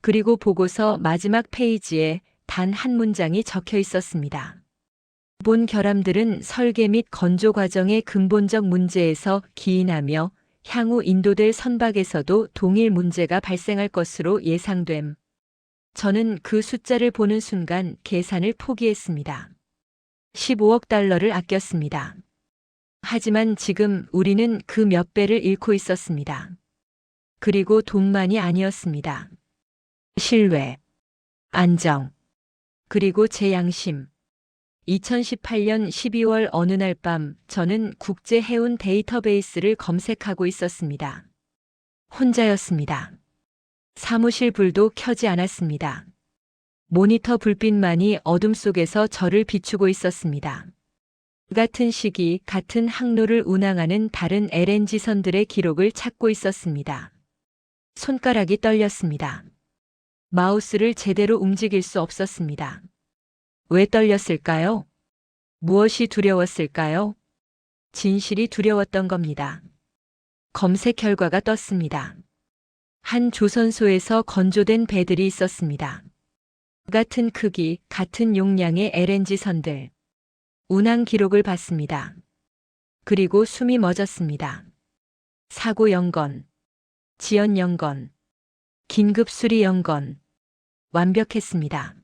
그리고 보고서 마지막 페이지에 단 한 문장이 적혀 있었습니다. 본 결함들은 설계 및 건조 과정의 근본적 문제에서 기인하며 향후 인도될 선박에서도 동일 문제가 발생할 것으로 예상됨. 저는 그 숫자를 보는 순간 계산을 포기했습니다. 15억 달러를 아꼈습니다. 하지만 지금 우리는 그 몇 배를 잃고 있었습니다. 그리고 돈만이 아니었습니다. 신뢰, 안정, 그리고 제 양심. 2018년 12월 어느 날 밤 저는 국제 해운 데이터베이스를 검색하고 있었습니다. 혼자였습니다. 사무실 불도 켜지 않았습니다. 모니터 불빛만이 어둠 속에서 저를 비추고 있었습니다. 같은 시기 같은 항로를 운항하는 다른 LNG선들의 기록을 찾고 있었습니다. 손가락이 떨렸습니다. 마우스를 제대로 움직일 수 없었습니다. 왜 떨렸을까요? 무엇이 두려웠을까요? 진실이 두려웠던 겁니다. 검색 결과가 떴습니다. 한 조선소에서 건조된 배들이 있었습니다. 같은 크기, 같은 용량의 LNG선들. 운항 기록을 봤습니다. 그리고 숨이 멎었습니다. 사고 연건, 지연 연건, 긴급 수리 연건. 완벽했습니다.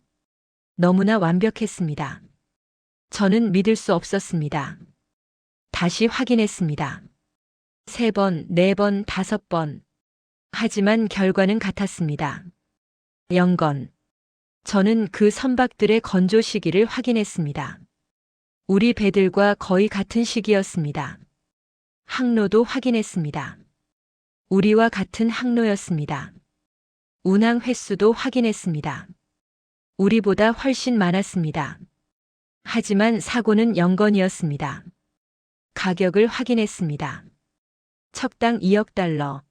너무나 완벽했습니다. 저는 믿을 수 없었습니다. 다시 확인했습니다. 3번, 4번, 5번. 하지만 결과는 같았습니다. 연건. 저는 그 선박들의 건조 시기를 확인했습니다. 우리 배들과 거의 같은 시기였습니다. 항로도 확인했습니다. 우리와 같은 항로였습니다. 운항 횟수도 확인했습니다. 우리보다 훨씬 많았습니다. 하지만 사고는 연건이었습니다. 가격을 확인했습니다. 척당 2억 달러.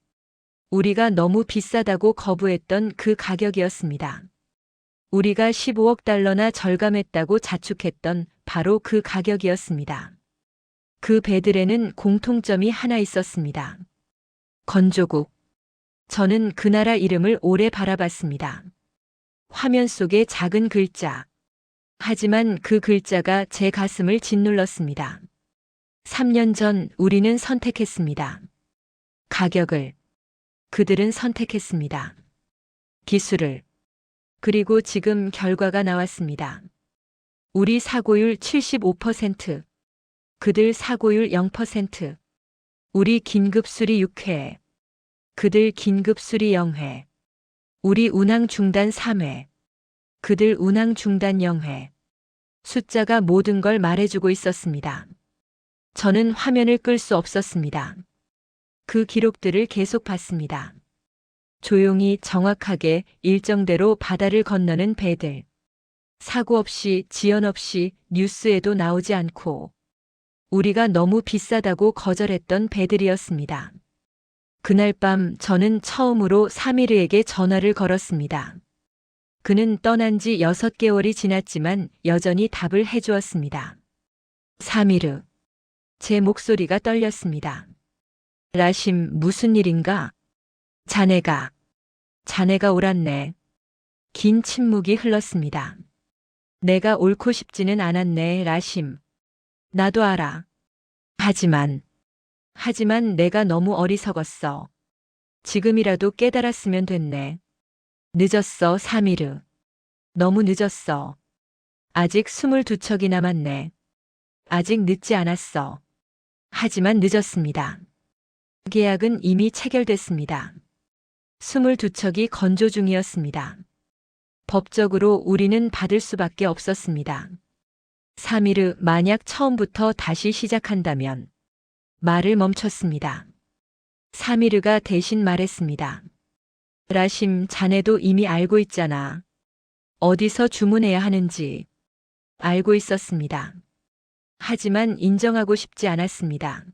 우리가 너무 비싸다고 거부했던 그 가격이었습니다. 우리가 15억 달러나 절감했다고 자축했던 바로 그 가격이었습니다. 그 배들에는 공통점이 하나 있었습니다. 건조국. 저는 그 나라 이름을 오래 바라봤습니다. 화면 속의 작은 글자. 하지만 그 글자가 제 가슴을 짓눌렀습니다. 3년 전 우리는 선택했습니다. 가격을. 그들은 선택했습니다. 기술을. 그리고 지금 결과가 나왔습니다. 우리 사고율 75%. 그들 사고율 0%. 우리 긴급수리 6회. 그들 긴급수리 0회. 우리 운항 중단 3회. 그들 운항 중단 0회. 숫자가 모든 걸 말해주고 있었습니다. 저는 화면을 끌 수 없었습니다. 그 기록들을 계속 봤습니다. 조용히 정확하게 일정대로 바다를 건너는 배들. 사고 없이 지연 없이 뉴스에도 나오지 않고 우리가 너무 비싸다고 거절했던 배들이었습니다. 그날 밤 저는 처음으로 사미르에게 전화를 걸었습니다. 그는 떠난 지 6개월이 지났지만 여전히 답을 해주었습니다. 사미르. 제 목소리가 떨렸습니다. 라심, 무슨 일인가? 자네가 옳았네. 긴 침묵이 흘렀습니다. 내가 옳고 싶지는 않았네, 라심. 나도 알아. 하지만 내가 너무 어리석었어. 지금이라도 깨달았으면 됐네. 늦었어, 사미르. 너무 늦었어. 아직 22척이 남았네. 아직 늦지 않았어. 하지만 늦었습니다. 계약은 이미 체결됐습니다. 22척이 건조 중이었습니다. 법적으로 우리는 받을 수밖에 없었습니다. 사미르, 만약 처음부터 다시 시작한다면. 말을 멈췄습니다. 사미르가 대신 말했습니다. 라심, 자네도 이미 알고 있잖아. 어디서 주문해야 하는지. 알고 있었습니다. 하지만 인정하고 싶지 않았습니다.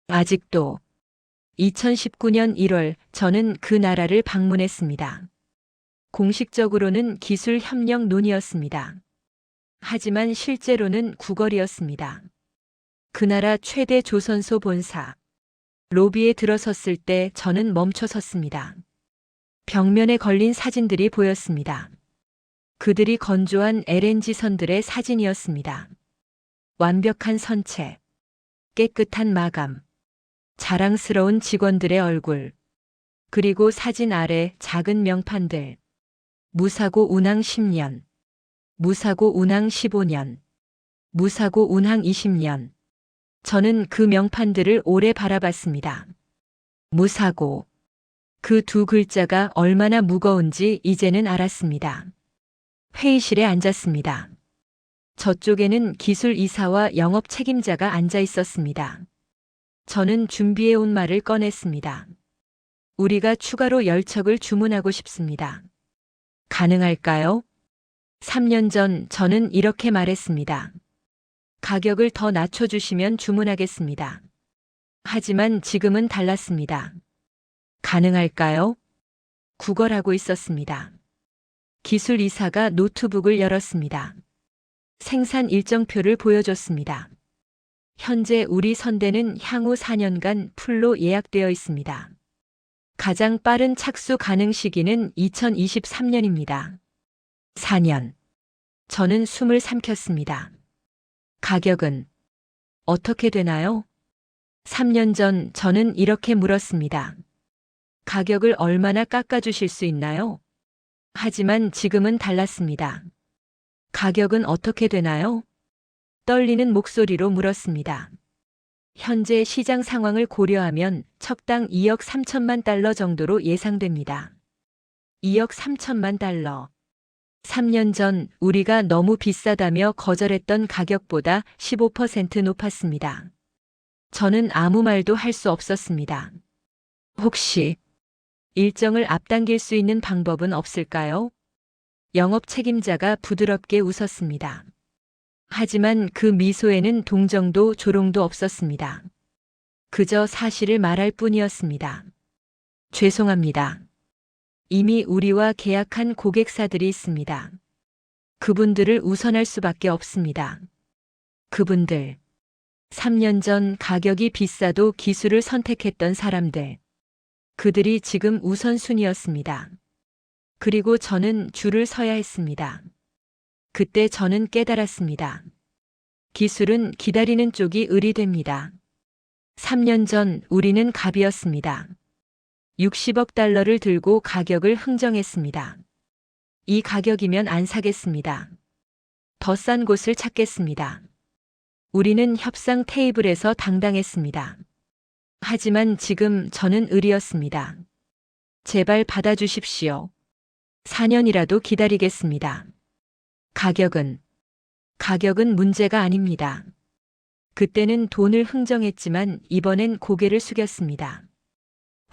아직도. 2019년 1월 저는 그 나라를 방문했습니다. 공식적으로는 기술 협력 논의였습니다. 하지만 실제로는 구걸이었습니다. 그 나라 최대 조선소 본사. 로비에 들어섰을 때 저는 멈춰 섰습니다. 벽면에 걸린 사진들이 보였습니다. 그들이 건조한 LNG선들의 사진이었습니다. 완벽한 선체, 깨끗한 마감, 자랑스러운 직원들의 얼굴, 그리고 사진 아래 작은 명판들. 무사고 운항 10년, 무사고 운항 15년, 무사고 운항 20년. 저는 그 명판들을 오래 바라봤습니다. 무사고. 그 두 글자가 얼마나 무거운지 이제는 알았습니다. 회의실에 앉았습니다. 저쪽에는 기술 이사와 영업 책임자가 앉아 있었습니다. 저는 준비해온 말을 꺼냈습니다. 우리가 추가로 10척을 주문하고 싶습니다. 가능할까요? 3년 전 저는 이렇게 말했습니다. 가격을 더 낮춰주시면 주문하겠습니다. 하지만 지금은 달랐습니다. 가능할까요? 구걸하고 있었습니다. 기술 이사가 노트북을 열었습니다. 생산 일정표를 보여줬습니다. 현재 우리 선대는 향후 4년간 풀로 예약되어 있습니다. 가장 빠른 착수 가능 시기는 2023년입니다. 4년. 저는 숨을 삼켰습니다. 가격은 어떻게 되나요? 3년 전 저는 이렇게 물었습니다. 가격을 얼마나 깎아주실 수 있나요? 하지만 지금은 달랐습니다. 가격은 어떻게 되나요? 떨리는 목소리로 물었습니다. 현재 시장 상황을 고려하면 척당 2억 3천만 달러 정도로 예상됩니다. 2억 3천만 달러. 3년 전 우리가 너무 비싸다며 거절했던 가격보다 15% 높았습니다. 저는 아무 말도 할 수 없었습니다. 혹시 일정을 앞당길 수 있는 방법은 없을까요? 영업 책임자가 부드럽게 웃었습니다. 하지만 그 미소에는 동정도 조롱도 없었습니다. 그저 사실을 말할 뿐이었습니다. 죄송합니다. 이미 우리와 계약한 고객사들이 있습니다. 그분들을 우선할 수밖에 없습니다. 그분들. 3년 전 가격이 비싸도 기술을 선택했던 사람들. 그들이 지금 우선순위였습니다. 그리고 저는 줄을 서야 했습니다. 그때 저는 깨달았습니다. 기술은 기다리는 쪽이 을이 됩니다. 3년 전 우리는 갑이었습니다. 60억 달러를 들고 가격을 흥정했습니다. 이 가격이면 안 사겠습니다. 더 싼 곳을 찾겠습니다. 우리는 협상 테이블에서 당당했습니다. 하지만 지금 저는 을이었습니다. 제발 받아주십시오. 4년이라도 기다리겠습니다. 가격은 문제가 아닙니다. 그때는 돈을 흥정했지만 이번엔 고개를 숙였습니다.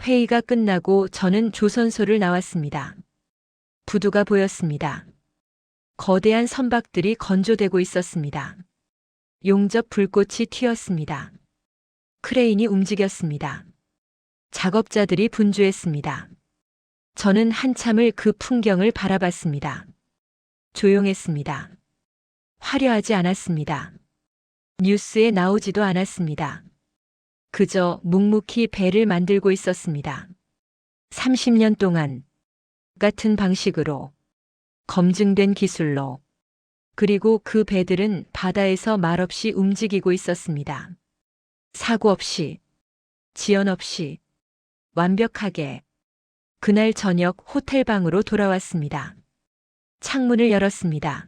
회의가 끝나고 저는 조선소를 나왔습니다. 부두가 보였습니다. 거대한 선박들이 건조되고 있었습니다. 용접 불꽃이 튀었습니다. 크레인이 움직였습니다. 작업자들이 분주했습니다. 저는 한참을 그 풍경을 바라봤습니다. 조용했습니다. 화려하지 않았습니다. 뉴스에 나오지도 않았습니다. 그저 묵묵히 배를 만들고 있었습니다. 30년 동안 같은 방식으로, 검증된 기술로, 그리고 그 배들은 바다에서 말없이 움직이고 있었습니다. 사고 없이, 지연 없이, 완벽하게. 그날 저녁 호텔 방으로 돌아왔습니다. 창문을 열었습니다.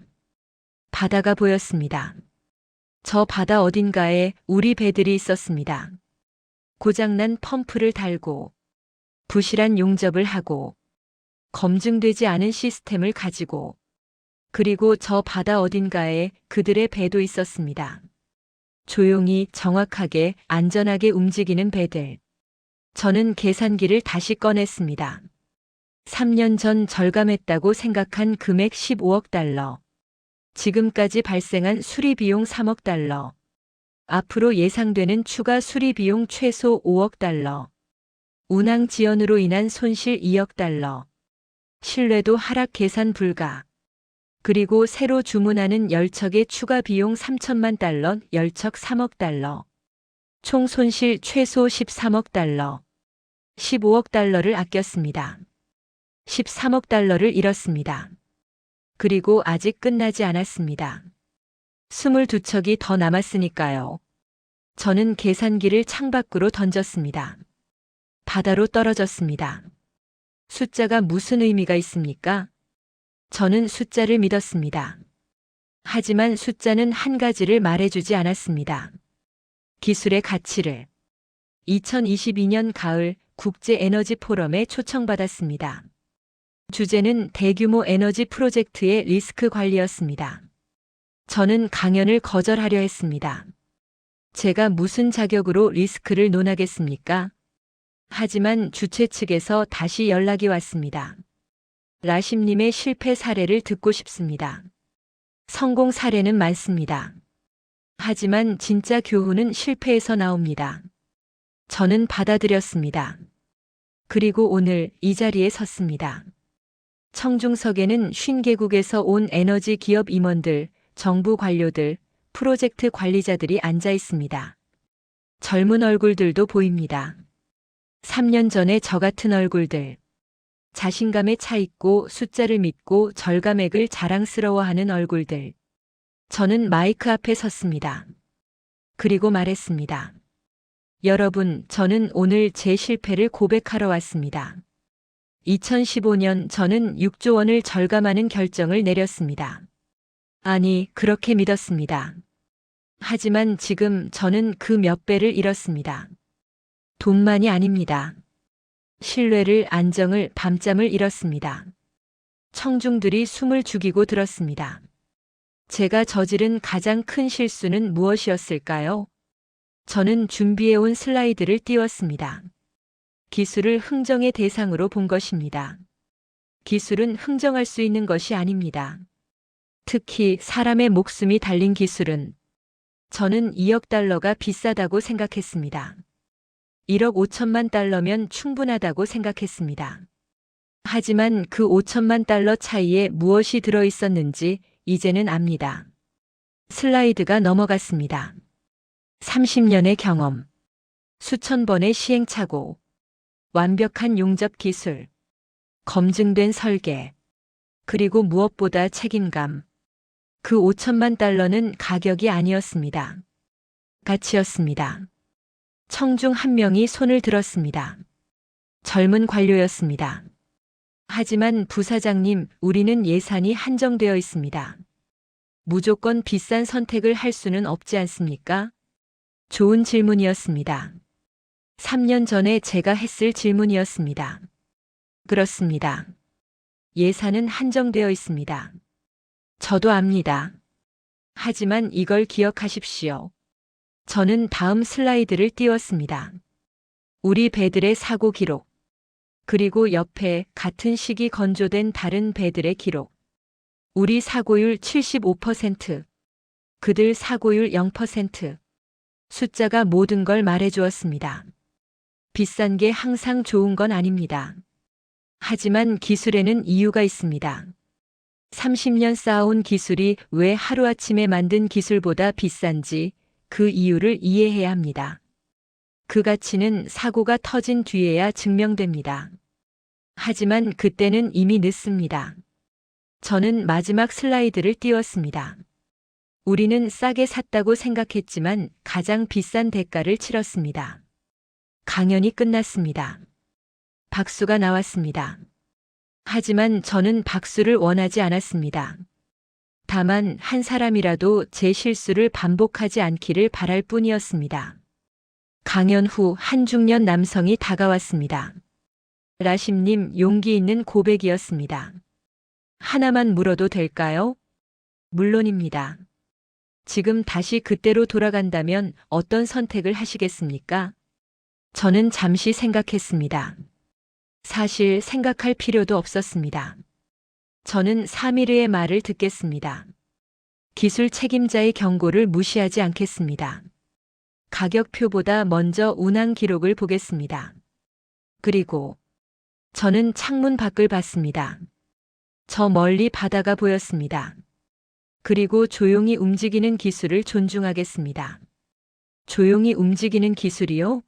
바다가 보였습니다. 저 바다 어딘가에 우리 배들이 있었습니다. 고장난 펌프를 달고, 부실한 용접을 하고, 검증되지 않은 시스템을 가지고, 그리고 저 바다 어딘가에 그들의 배도 있었습니다. 조용히, 정확하게, 안전하게 움직이는 배들. 저는 계산기를 다시 꺼냈습니다. 3년 전 절감했다고 생각한 금액 15억 달러. 지금까지 발생한 수리비용 3억 달러. 앞으로 예상되는 추가 수리비용 최소 5억 달러. 운항 지연으로 인한 손실 2억 달러. 신뢰도 하락 계산 불가. 그리고 새로 주문하는 열척의 추가 비용 3천만 달러, 열척 3억 달러. 총 손실 최소 13억 달러. 15억 달러를 아꼈습니다. 13억 달러를 잃었습니다. 그리고 아직 끝나지 않았습니다. 22척이 더 남았으니까요. 저는 계산기를 창밖으로 던졌습니다. 바다로 떨어졌습니다. 숫자가 무슨 의미가 있습니까? 저는 숫자를 믿었습니다. 하지만 숫자는 한 가지를 말해주지 않았습니다. 기술의 가치를. 2022년 가을 국제에너지 포럼에 초청받았습니다. 주제는 대규모 에너지 프로젝트의 리스크 관리였습니다. 저는 강연을 거절하려 했습니다. 제가 무슨 자격으로 리스크를 논하겠습니까? 하지만 주최 측에서 다시 연락이 왔습니다. 라심님의 실패 사례를 듣고 싶습니다. 성공 사례는 많습니다. 하지만 진짜 교훈은 실패에서 나옵니다. 저는 받아들였습니다. 그리고 오늘 이 자리에 섰습니다. 청중석에는 50개국에서 온 에너지 기업 임원들, 정부 관료들, 프로젝트 관리자들이 앉아 있습니다. 젊은 얼굴들도 보입니다. 3년 전에 저 같은 얼굴들. 자신감에 차 있고 숫자를 믿고 절감액을 자랑스러워하는 얼굴들. 저는 마이크 앞에 섰습니다. 그리고 말했습니다. 여러분, 저는 오늘 제 실패를 고백하러 왔습니다. 2015년 저는 6조 원을 절감하는 결정을 내렸습니다. 아니, 그렇게 믿었습니다. 하지만 지금 저는 그 몇 배를 잃었습니다. 돈만이 아닙니다. 신뢰를, 안정을, 밤잠을 잃었습니다. 청중들이 숨을 죽이고 들었습니다. 제가 저지른 가장 큰 실수는 무엇이었을까요? 저는 준비해온 슬라이드를 띄웠습니다. 기술을 흥정의 대상으로 본 것입니다. 기술은 흥정할 수 있는 것이 아닙니다. 특히 사람의 목숨이 달린 기술은. 저는 2억 달러가 비싸다고 생각했습니다. 1억 5천만 달러면 충분하다고 생각했습니다. 하지만 그 5천만 달러 차이에 무엇이 들어 있었는지 이제는 압니다. 슬라이드가 넘어갔습니다. 30년의 경험, 수천 번의 시행착오, 완벽한 용접 기술, 검증된 설계, 그리고 무엇보다 책임감. 그 5천만 달러는 가격이 아니었습니다. 가치였습니다. 청중 한 명이 손을 들었습니다. 젊은 관료였습니다. 하지만 부사장님, 우리는 예산이 한정되어 있습니다. 무조건 비싼 선택을 할 수는 없지 않습니까? 좋은 질문이었습니다. 3년 전에 제가 했을 질문이었습니다. 그렇습니다. 예산은 한정되어 있습니다. 저도 압니다. 하지만 이걸 기억하십시오. 저는 다음 슬라이드를 띄웠습니다. 우리 배들의 사고 기록. 그리고 옆에 같은 시기 건조된 다른 배들의 기록. 우리 사고율 75%, 그들 사고율 0%. 숫자가 모든 걸 말해주었습니다. 비싼 게 항상 좋은 건 아닙니다. 하지만 기술에는 이유가 있습니다. 30년 쌓아온 기술이 왜 하루아침에 만든 기술보다 비싼지 그 이유를 이해해야 합니다. 그 가치는 사고가 터진 뒤에야 증명됩니다. 하지만 그때는 이미 늦습니다. 저는 마지막 슬라이드를 띄웠습니다. 우리는 싸게 샀다고 생각했지만 가장 비싼 대가를 치렀습니다. 강연이 끝났습니다. 박수가 나왔습니다. 하지만 저는 박수를 원하지 않았습니다. 다만 한 사람이라도 제 실수를 반복하지 않기를 바랄 뿐이었습니다. 강연 후 한 중년 남성이 다가왔습니다. 라심님, 용기 있는 고백이었습니다. 하나만 물어도 될까요? 물론입니다. 지금 다시 그때로 돌아간다면 어떤 선택을 하시겠습니까? 저는 잠시 생각했습니다. 사실 생각할 필요도 없었습니다. 저는 사미르의 말을 듣겠습니다. 기술 책임자의 경고를 무시하지 않겠습니다. 가격표보다 먼저 운항 기록을 보겠습니다. 그리고 저는 창문 밖을 봤습니다. 저 멀리 바다가 보였습니다. 그리고 조용히 움직이는 기술을 존중하겠습니다. 조용히 움직이는 기술이요?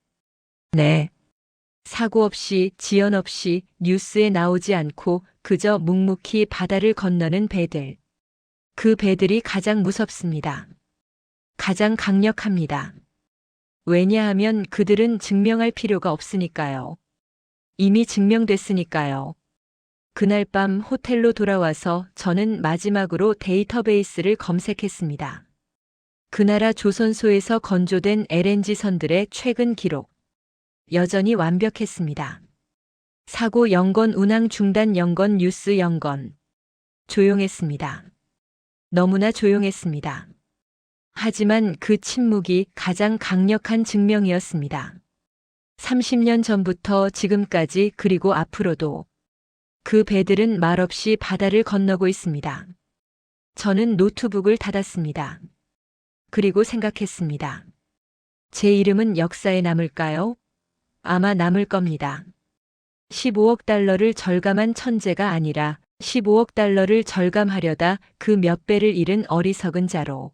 네. 사고 없이, 지연 없이, 뉴스에 나오지 않고 그저 묵묵히 바다를 건너는 배들. 그 배들이 가장 무섭습니다. 가장 강력합니다. 왜냐하면 그들은 증명할 필요가 없으니까요. 이미 증명됐으니까요. 그날 밤 호텔로 돌아와서 저는 마지막으로 데이터베이스를 검색했습니다. 그 나라 조선소에서 건조된 LNG선들의 최근 기록. 여전히 완벽했습니다. 사고 0건, 운항 중단 0건, 뉴스 0건. 조용했습니다. 너무나 조용했습니다. 하지만 그 침묵이 가장 강력한 증명이었습니다. 30년 전부터 지금까지 그리고 앞으로도 그 배들은 말없이 바다를 건너고 있습니다. 저는 노트북을 닫았습니다. 그리고 생각했습니다. 제 이름은 역사에 남을까요? 아마 남을 겁니다. 15억 달러를 절감한 천재가 아니라 15억 달러를 절감하려다 그 몇 배를 잃은 어리석은 자로.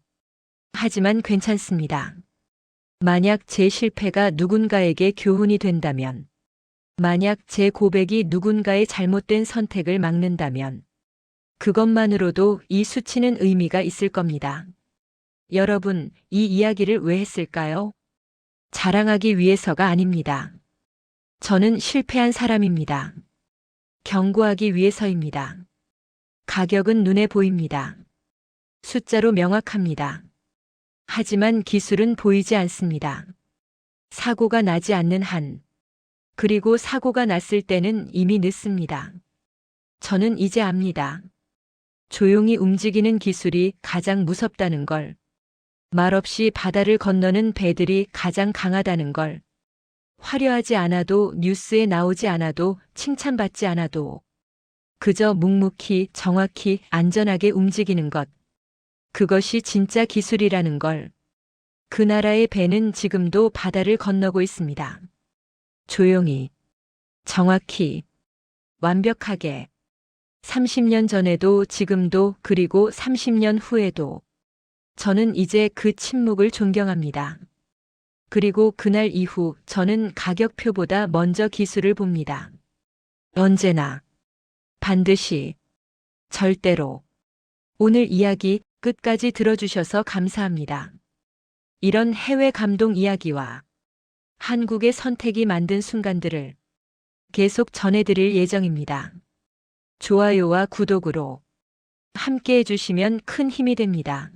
하지만 괜찮습니다. 만약 제 실패가 누군가에게 교훈이 된다면, 만약 제 고백이 누군가의 잘못된 선택을 막는다면, 그것만으로도 이 수치는 의미가 있을 겁니다. 여러분, 이 이야기를 왜 했을까요? 자랑하기 위해서가 아닙니다. 저는 실패한 사람입니다. 경고하기 위해서입니다. 가격은 눈에 보입니다. 숫자로 명확합니다. 하지만 기술은 보이지 않습니다. 사고가 나지 않는 한, 그리고 사고가 났을 때는 이미 늦습니다. 저는 이제 압니다. 조용히 움직이는 기술이 가장 무섭다는 걸, 말없이 바다를 건너는 배들이 가장 강하다는 걸, 화려하지 않아도 뉴스에 나오지 않아도 칭찬받지 않아도 그저 묵묵히 정확히 안전하게 움직이는 것. 그것이 진짜 기술이라는 걸. 그 나라의 배는 지금도 바다를 건너고 있습니다. 조용히, 정확히, 완벽하게. 30년 전에도 지금도 그리고 30년 후에도 저는 이제 그 침묵을 존경합니다. 그리고 그날 이후 저는 가격표보다 먼저 기술을 봅니다. 언제나, 반드시, 절대로. 오늘 이야기 끝까지 들어주셔서 감사합니다. 이런 해외 감동 이야기와 한국의 선택이 만든 순간들을 계속 전해드릴 예정입니다. 좋아요와 구독으로 함께 해주시면 큰 힘이 됩니다.